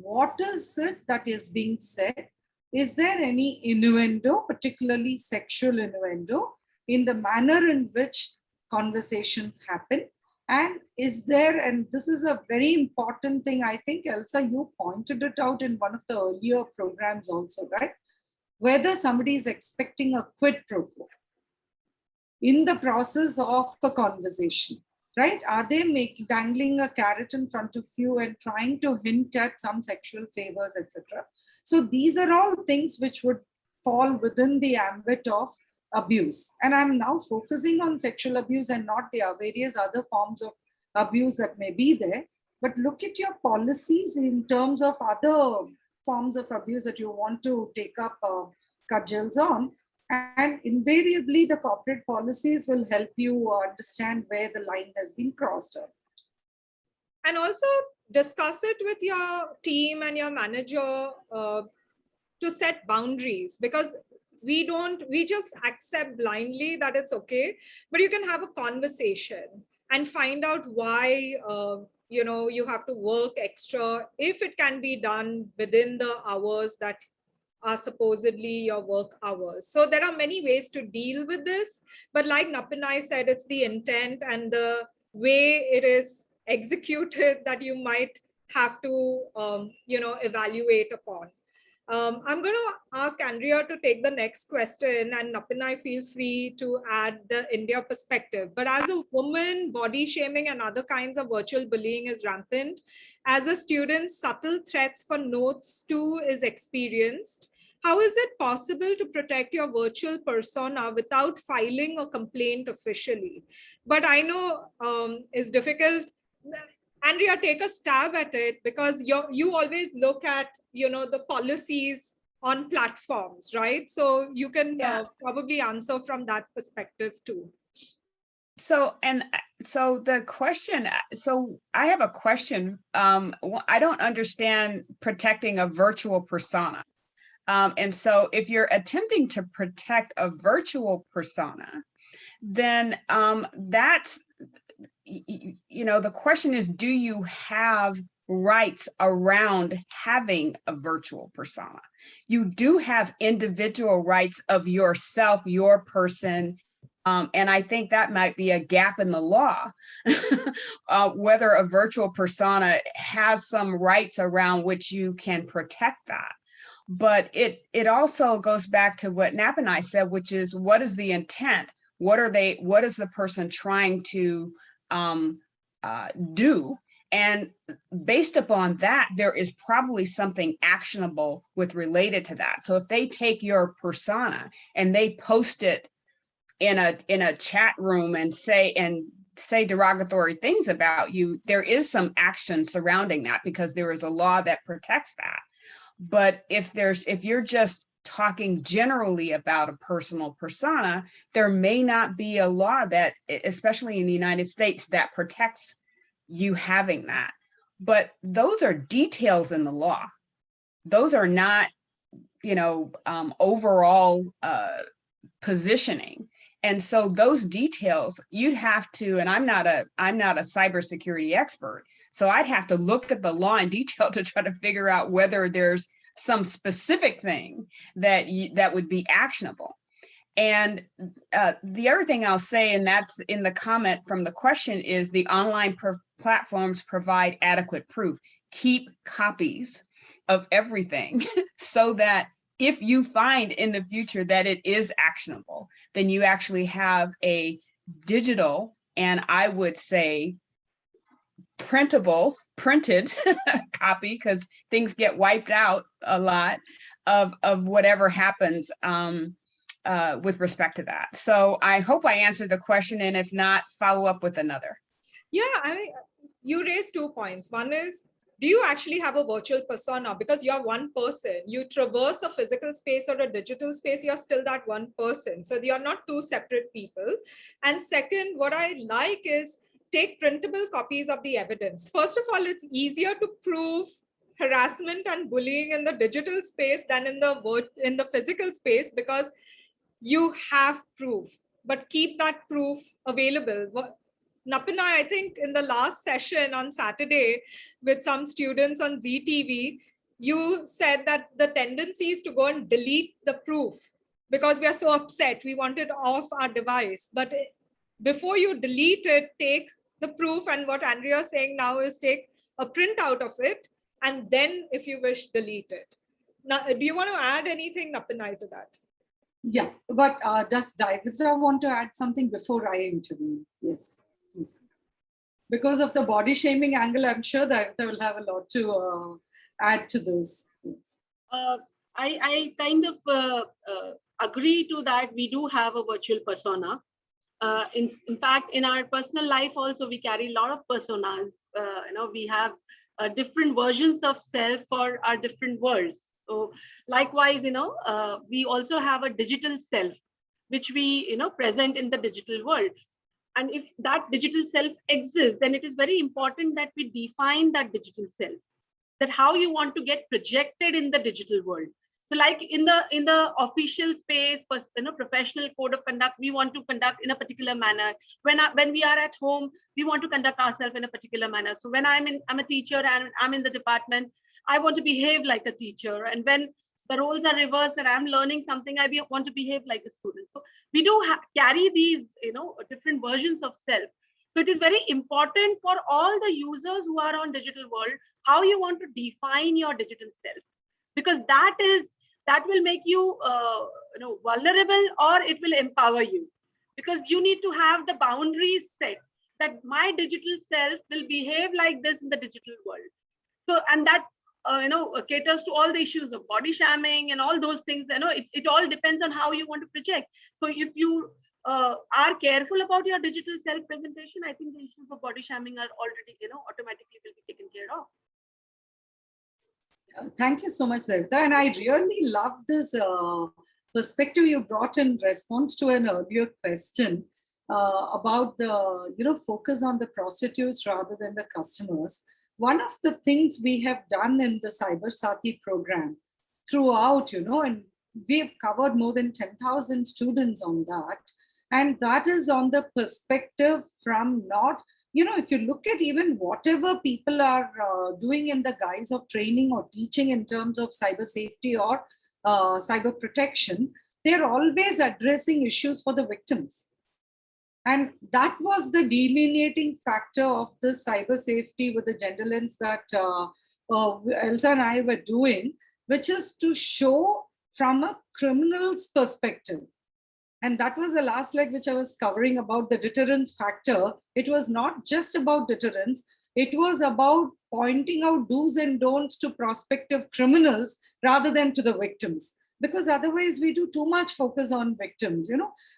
what is it that is being said. Is there any innuendo, particularly sexual innuendo, in the manner in which conversations happen? And is there, and this is a very important thing, I think, Elsa, you pointed it out in one of the earlier programs also, right? Whether somebody is expecting a quid pro quo in the process of the conversation. Right? Are they dangling a carrot in front of you and trying to hint at some sexual favors, etc.? So these are all things which would fall within the ambit of abuse. And I'm now focusing on sexual abuse and not the various other forms of abuse that may be there. But look at your policies in terms of other forms of abuse that you want to take up cudgels on. And invariably, the corporate policies will help you understand where the line has been crossed. And also discuss it with your team and your manager to set boundaries, because we just accept blindly that it's okay, but you can have a conversation and find out why you have to work extra if it can be done within the hours that are supposedly your work hours. So there are many ways to deal with this, but like Nappinai said, it's the intent and the way it is executed that you might have to evaluate upon. I'm going to ask Andrea to take the next question, and Nappinai, feel free to add the India perspective. But as a woman, body shaming and other kinds of virtual bullying is rampant. As a student, subtle threats for notes too is experienced. How is it possible to protect your virtual persona without filing a complaint officially? But I know it's difficult. Andrea, take a stab at it, because you always look at the policies on platforms, right? So you can probably answer from that perspective too. So the question, so I have a question. I don't understand protecting a virtual persona. And so if you're attempting to protect a virtual persona, then that's, the question is, do you have rights around having a virtual persona? You do have individual rights of yourself, your person. And I think that might be a gap in the law, whether a virtual persona has some rights around which you can protect that. But it also goes back to what Nappinai said, which is, what is the intent? What is the person trying to do? And based upon that, there is probably something actionable related to that. So if they take your persona and they post it in a chat room and say derogatory things about you, there is some action surrounding that, because there is a law that protects that. But if you're just talking generally about a personal persona, there may not be a law that, especially in the United States, that protects you having that. But those are details in the law. Those are not, overall positioning. And so those details you'd have to, and I'm not a cybersecurity expert, so I'd have to look at the law in detail to try to figure out whether there's some specific thing that would be actionable. And the other thing I'll say, and that's in the comment from the question, is the online platforms provide adequate proof. Keep copies of everything so that if you find in the future that it is actionable, then you actually have a digital, and I would say printed copy, because things get wiped out a lot, of whatever happens with respect to that. So I hope I answered the question, and if not, follow up with another. Yeah, I mean, you raised 2 points. One is, do you actually have a virtual persona? Because you're one person. You traverse a physical space or a digital space, you're still that one person. So you're not two separate people. And second, what I like is take printable copies of the evidence. First of all, it's easier to prove harassment and bullying in the digital space than in the physical space, because you have proof, but keep that proof available. Nappinai, I think in the last session on Saturday with some students on ZTV, you said that the tendency is to go and delete the proof because we are so upset. We want it off our device. But before you delete it, take the proof. And what Andrea is saying now is take a print out of it, and then if you wish, delete it. Now, do you want to add anything, Nappinai, to that? Yeah, but does Daivata want to add something before I intervene? Yes, please. Because of the body shaming angle, I'm sure Daivata will have a lot to add to this. Yes. I kind of agree to that. We do have a virtual persona. In fact, in our personal life also, we carry a lot of personas. We have different versions of self for our different worlds. So likewise, we also have a digital self, which we, present in the digital world. And if that digital self exists, then it is very important that we define that digital self, that how you want to get projected in the digital world. So like in the official space, professional code of conduct, we want to conduct in a particular manner. When we are at home, we want to conduct ourselves in a particular manner. So when I'm a teacher and I'm in the department, I want to behave like a teacher. And when the roles are reversed and I'm learning something, I want to behave like a student. So we do carry these, different versions of self. So it is very important for all the users who are on digital world, how you want to define your digital self, because that will make you, vulnerable, or it will empower you, because you need to have the boundaries set that my digital self will behave like this in the digital world. So, and that, caters to all the issues of body shaming and all those things. It all depends on how you want to project. So if you are careful about your digital self presentation, I think the issues of body shaming are already, automatically will be taken care of. Thank you so much, Daivata. And I really love this perspective you brought in response to an earlier question about the, focus on the prostitutes rather than the customers. One of the things we have done in the Cyber Sati program throughout, and we've covered more than 10,000 students on that. And that is on the perspective from not, if you look at even whatever people are doing in the guise of training or teaching in terms of cyber safety or cyber protection, they're always addressing issues for the victims. And that was the delineating factor of the cyber safety with the gender lens that Elsa and I were doing, which is to show from a criminal's perspective. And that was the last leg which I was covering about the deterrence factor. It was not just about deterrence. It was about pointing out do's and don'ts to prospective criminals rather than to the victims, because otherwise we do too much focus on victims,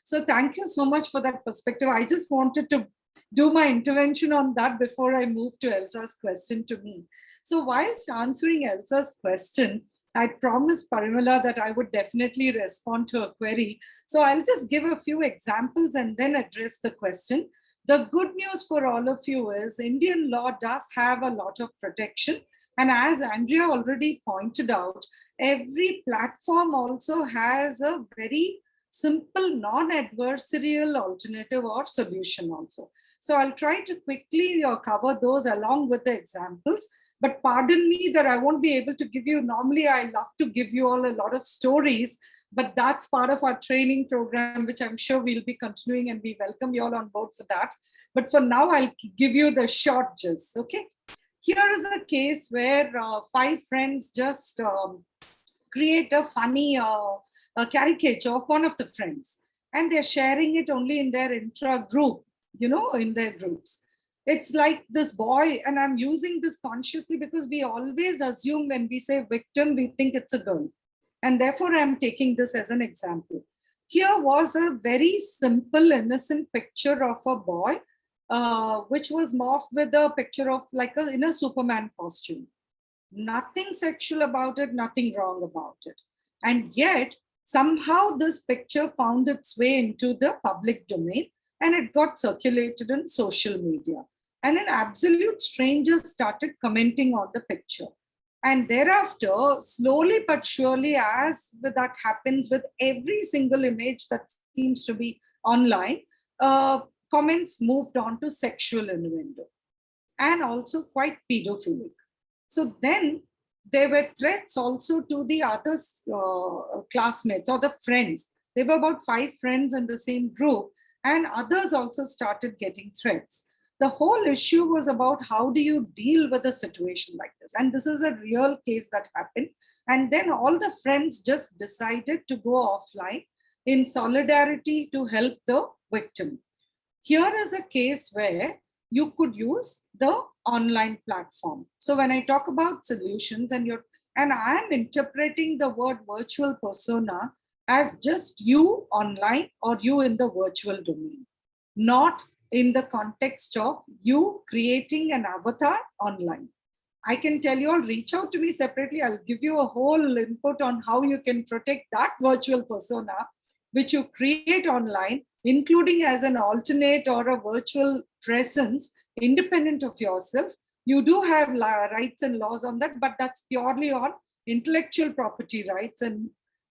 So thank you so much for that perspective. I just wanted to do my intervention on that before I move to Elsa's question to me. So whilst answering Elsa's question, I promised Parimala that I would definitely respond to a query. So I'll just give a few examples and then address the question. The good news for all of you is Indian law does have a lot of protection. And as Andrea already pointed out, every platform also has a very simple non-adversarial alternative or solution also. So I'll try to quickly cover those along with the examples, but pardon me that I won't be able to give you, normally I love to give you all a lot of stories, but that's part of our training program, which I'm sure we'll be continuing, and we welcome you all on board for that. But for now, I'll give you the short gist, okay? Here is a case where 5 friends just create a funny a caricature of one of the friends, and they're sharing it only in their intra group, you know, in their groups. It's like this boy, and I'm using this consciously because we always assume when we say victim, we think it's a girl. And therefore, I'm taking this as an example. Here was a very simple, innocent picture of a boy, which was morphed with a picture of like in a Superman costume. Nothing sexual about it, nothing wrong about it. And yet, somehow this picture found its way into the public domain, and it got circulated in social media. And then absolute strangers started commenting on the picture. And thereafter, slowly but surely, as that happens with every single image that seems to be online, comments moved on to sexual innuendo and also quite pedophilic. So then there were threats also to the other classmates or the friends. There were about 5 friends in the same group, and others also started getting threats. The whole issue was about how do you deal with a situation like this? And this is a real case that happened. And then all the friends just decided to go offline in solidarity to help the victim. Here is a case where you could use the online platform. So when I talk about solutions, and I am interpreting the word virtual persona as just you online or you in the virtual domain, not in the context of you creating an avatar online. I can tell you all, reach out to me separately. I'll give you a whole input on how you can protect that virtual persona, which you create online, including as an alternate or a virtual presence, independent of yourself. You do have rights and laws on that, but that's purely on intellectual property rights. And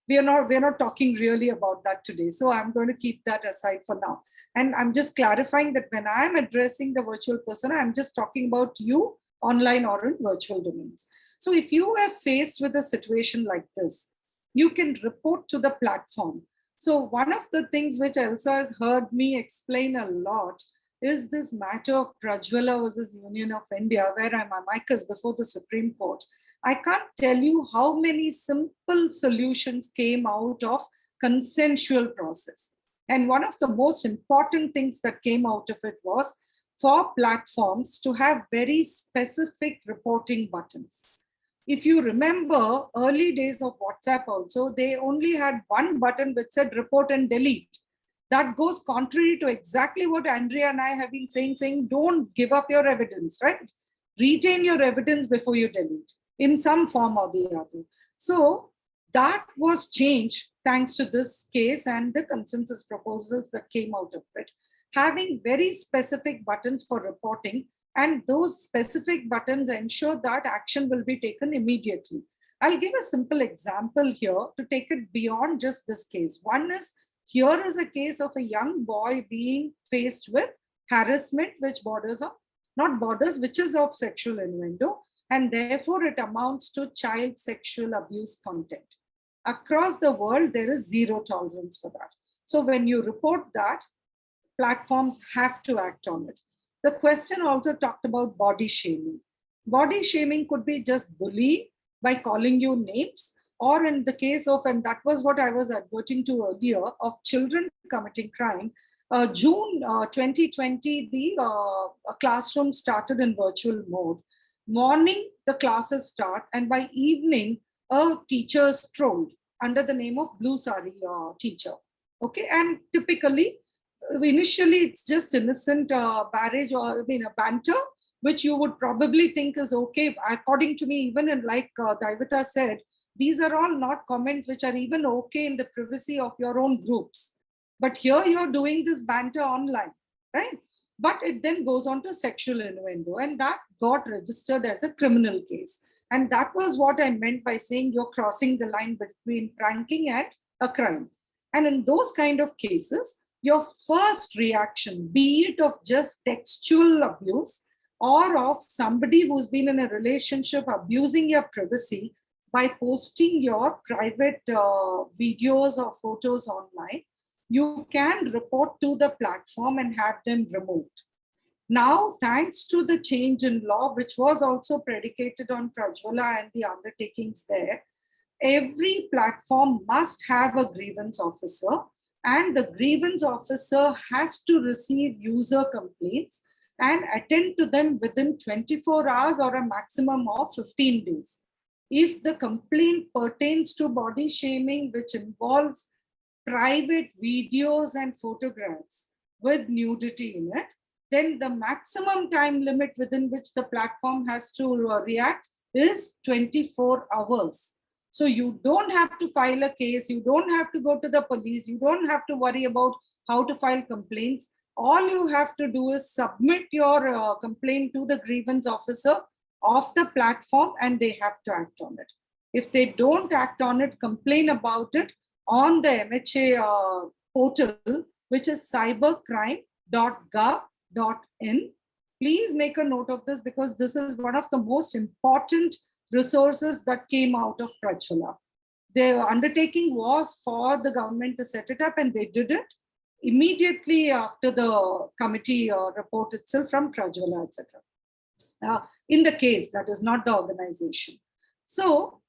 we're not talking really about that today. So I'm going to keep that aside for now. And I'm just clarifying that when I'm addressing the virtual persona, I'm just talking about you online or in virtual domains. So if you are faced with a situation like this, you can report to the platform. So one of the things which Elsa has heard me explain a lot is this matter of Prajwala versus Union of India, where I'm amicus before the Supreme Court. I can't tell you how many simple solutions came out of consensual process. And one of the most important things that came out of it was for platforms to have very specific reporting buttons. If you remember early days of WhatsApp also, they only had one button which said report and delete. That goes contrary to exactly what Andrea and I have been saying don't give up your evidence, right? Retain your evidence before you delete in some form or the other. So that was changed thanks to this case and the consensus proposals that came out of it, having very specific buttons for reporting, and those specific buttons ensure that action will be taken immediately. I'll give a simple example here to take it beyond just this case. One is, here is a case of a young boy being faced with harassment which which is of sexual innuendo, and therefore it amounts to child sexual abuse content. Across the world, there is zero tolerance for that. So when you report that, platforms have to act on it. The question also talked about body shaming. Body shaming could be just bullying by calling you names, or in the case of, and that was what I was adverting to earlier, of children committing crime. June 2020, the classroom started in virtual mode. Morning, the classes start, and by evening, a teacher is trolled under the name of Blue Sari teacher. Okay, and typically, initially, it's just innocent barrage or a banter, which you would probably think is okay. According to me, even in, like Daivata said, these are all not comments which are even okay in the privacy of your own groups. But here you're doing this banter online, right? But it then goes on to sexual innuendo, and that got registered as a criminal case. And that was what I meant by saying you're crossing the line between pranking and a crime. And in those kind of cases, your first reaction, be it of just textual abuse or of somebody who's been in a relationship abusing your privacy by posting your private videos or photos online, you can report to the platform and have them removed. Now, thanks to the change in law, which was also predicated on Prajwala and the undertakings there, every platform must have a grievance officer, and the grievance officer has to receive user complaints and attend to them within 24 hours or a maximum of 15 days. If the complaint pertains to body shaming, which involves private videos and photographs with nudity in it, then the maximum time limit within which the platform has to react is 24 hours. So you don't have to file a case, you don't have to go to the police, you don't have to worry about how to file complaints. All you have to do is submit your complaint to the grievance officer of the platform, and they have to act on it. If they don't act on it, complain about it on the MHA portal, which is cybercrime.gov.in. Please make a note of this, because this is one of the most important resources that came out of Prajwala. The undertaking was for the government to set it up, and they did it immediately after the committee report itself from Prajwala, etc. In the case, that is not the organization. So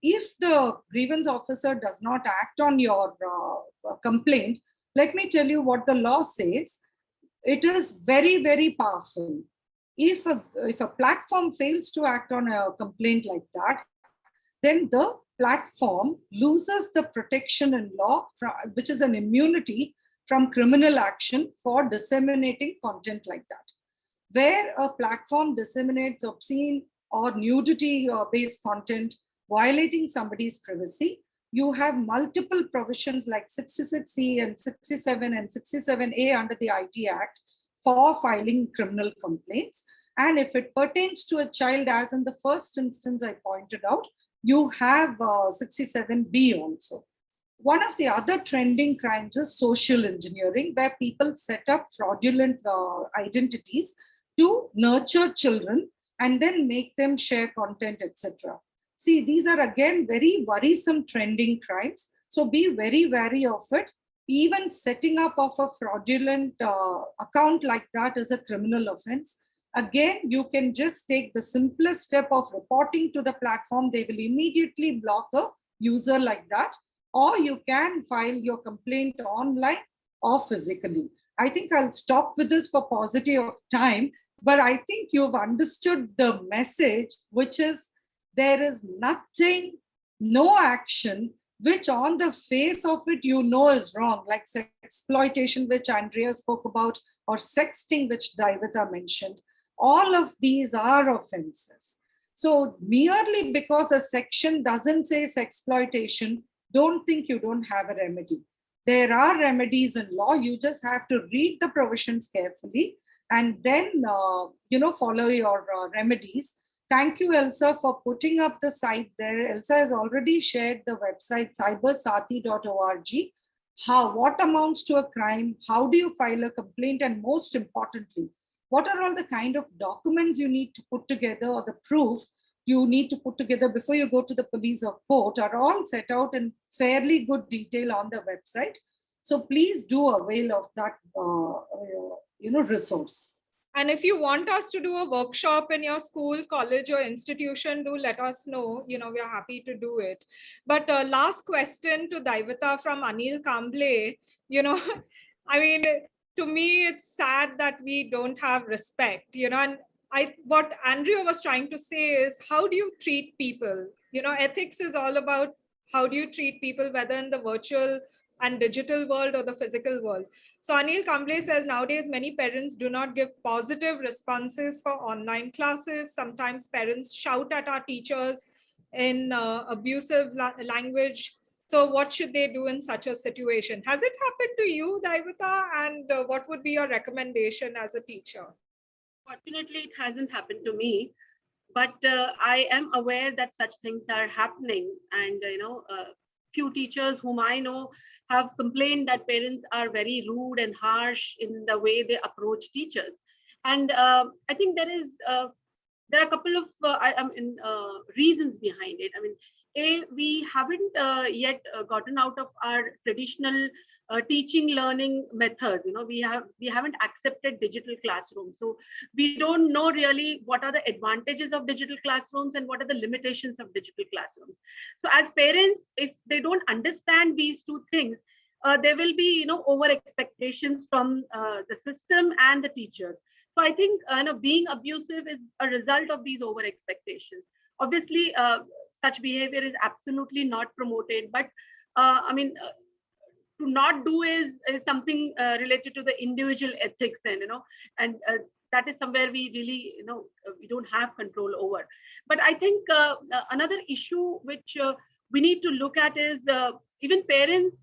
if the grievance officer does not act on your complaint, let me tell you what the law says. It is very, very powerful. If a platform fails to act on a complaint like that, then the platform loses the protection in law, which is an immunity from criminal action for disseminating content like that. Where a platform disseminates obscene or nudity-based content violating somebody's privacy, you have multiple provisions like 66C and 67 and 67A under the IT Act for filing criminal complaints. And if it pertains to a child, as in the first instance I pointed out, you have 67B also. One of the other trending crimes is social engineering, where people set up fraudulent identities to nurture children and then make them share content, etc. See, these are again very worrisome trending crimes. So be very wary of it. Even setting up of a fraudulent account like that is a criminal offense. Again, you can just take the simplest step of reporting to the platform. They will immediately block a user like that. Or you can file your complaint online or physically. I think I'll stop with this for paucity of time, but I think you've understood the message, which is there is nothing, no action, which on the face of it, you know is wrong, like exploitation, which Andrea spoke about, or sexting, which Daivata mentioned. All of these are offenses. So merely because a section doesn't say sexploitation, don't think you don't have a remedy. There are remedies in law. You just have to read the provisions carefully and then follow your remedies. Thank you, Elsa, for putting up the site there. Elsa has already shared the website cybersathi.org. What amounts to a crime? How do you file a complaint? And most importantly, what are all the kind of documents you need to put together, or the proof you need to put together before you go to the police or court, are all set out in fairly good detail on the website. So please do avail of that resource. And if you want us to do a workshop in your school, college, or institution, do let us know. We are happy to do it. But last question to Daivata from Anil Kamble. I mean, to me, it's sad that we don't have respect, and what Andrea was trying to say is, how do you treat people? Ethics is all about how do you treat people, whether in the virtual and digital world or the physical world. So Anil Kamble says, nowadays, many parents do not give positive responses for online classes. Sometimes parents shout at our teachers in abusive language. So what should they do in such a situation? Has it happened to you, Daivata? And what would be your recommendation as a teacher? Fortunately, it hasn't happened to me, but I am aware that such things are happening. And, few teachers whom I know have complained that parents are very rude and harsh in the way they approach teachers. And I think there are a couple of reasons behind it. I mean, we haven't yet gotten out of our traditional teaching learning methods. We haven't accepted digital classrooms, so we don't know really what are the advantages of digital classrooms and what are the limitations of digital classrooms. So as parents, if they don't understand these two things, there will be over expectations from the system and the teachers. So I think being abusive is a result of these over expectations. Obviously, such behavior is absolutely not promoted, but I mean, to not do is something related to the individual ethics, and that is somewhere we really we don't have control over. But I think another issue which we need to look at is even parents,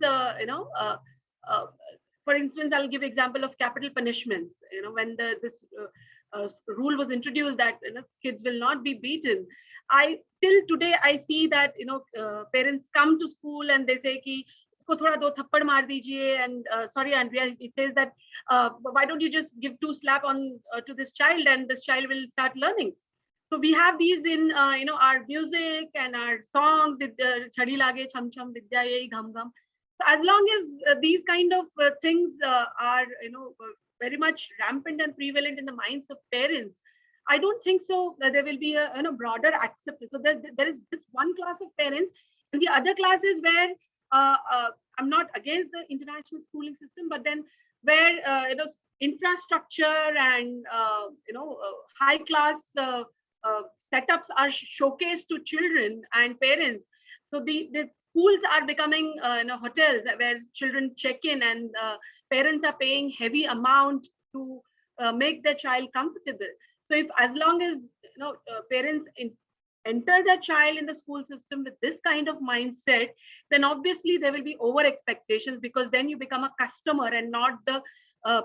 for instance, I'll give example of capital punishments. When this rule was introduced that kids will not be beaten, till today I see that parents come to school and they say ki isko thoda do thappad maar dijiye, and sorry Andrea, it says that why don't you just give 2 slap on to this child and this child will start learning. So we have these in our music and our songs with chhadi lage chham chham vidya ye gham gham. So as long as these kind of things are very much rampant and prevalent in the minds of parents, I don't think so there will be a broader acceptance. So there is this one class of parents, and the other classes where I'm not against the international schooling system, but then where infrastructure and high class setups are showcased to children and parents. So the schools are becoming hotels where children check in, and parents are paying heavy amount to make their child comfortable. So if as long as parents enter their child in the school system with this kind of mindset, then obviously there will be over expectations, because then you become a customer and not the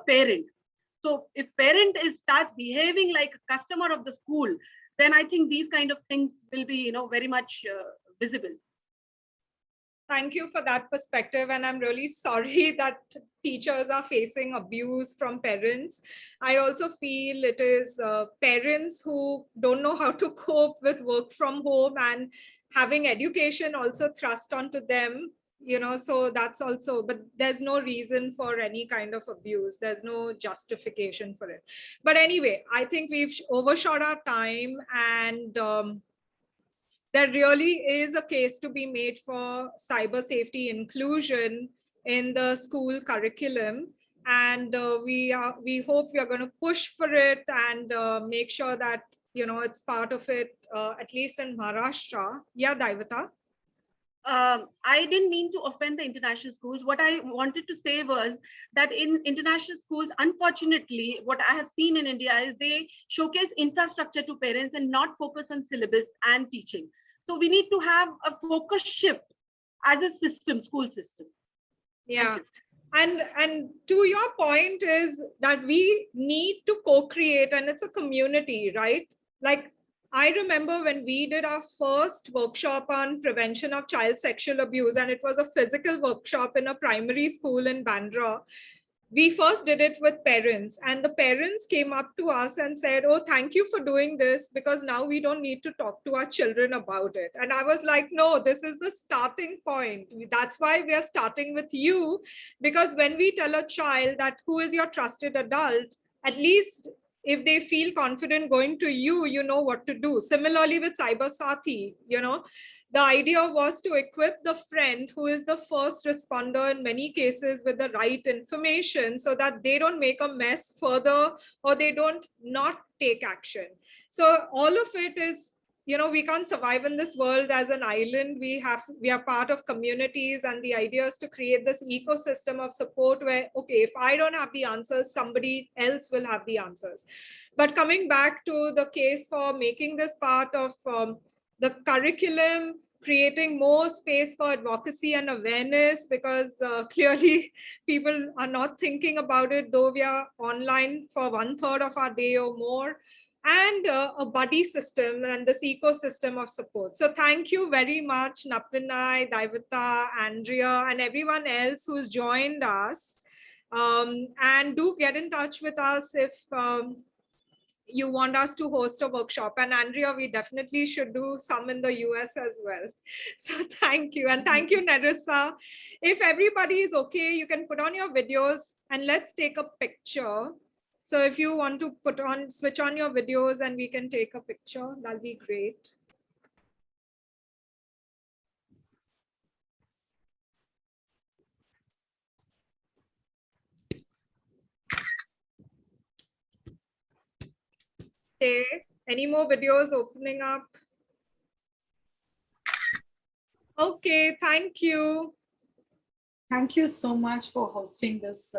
parent. So if parent starts behaving like a customer of the school, then I think these kind of things will be very much visible. Thank you for that perspective. And I'm really sorry that teachers are facing abuse from parents. I also feel it is parents who don't know how to cope with work from home and having education also thrust onto them, so that's also, but there's no reason for any kind of abuse. There's no justification for it. But anyway, I think we've overshot our time, and there really is a case to be made for cyber safety inclusion in the school curriculum. And we hope we are going to push for it and make sure that, it's part of it, at least in Maharashtra. Yeah, Daivata? I didn't mean to offend the international schools. What I wanted to say was that in international schools, unfortunately, what I have seen in India is they showcase infrastructure to parents and not focus on syllabus and teaching. So we need to have a focus shift as a system, school system. Yeah. And to your point is that we need to co-create, and it's a community, right? Like, I remember when we did our first workshop on prevention of child sexual abuse, and it was a physical workshop in a primary school in Bandra. We first did it with parents, and the parents came up to us and said, oh, thank you for doing this, because now we don't need to talk to our children about it. And I was like, no, this is the starting point. That's why we are starting with you, because when we tell a child that who is your trusted adult, at least if they feel confident going to you, you know what to do. Similarly with Cyber Sathi, the idea was to equip the friend who is the first responder in many cases with the right information, so that they don't make a mess further or they don't not take action. So all of it is, we can't survive in this world as an island. We are part of communities, and the idea is to create this ecosystem of support where, okay, if I don't have the answers, somebody else will have the answers. But coming back to the case for making this part of the curriculum, creating more space for advocacy and awareness, because clearly people are not thinking about it, though we are online for 1/3 of our day or more. and a buddy system and this ecosystem of support. So thank you very much, Nappinai, Daivata, Andrea, and everyone else who's joined us. And do get in touch with us if you want us to host a workshop. And Andrea, we definitely should do some in the US as well. So thank you. And thank you, Nerissa. If everybody is okay, you can put on your videos and let's take a picture. So if you want to switch on your videos and we can take a picture, that'll be great. Okay, any more videos opening up? Okay, thank you. Thank you so much for hosting this.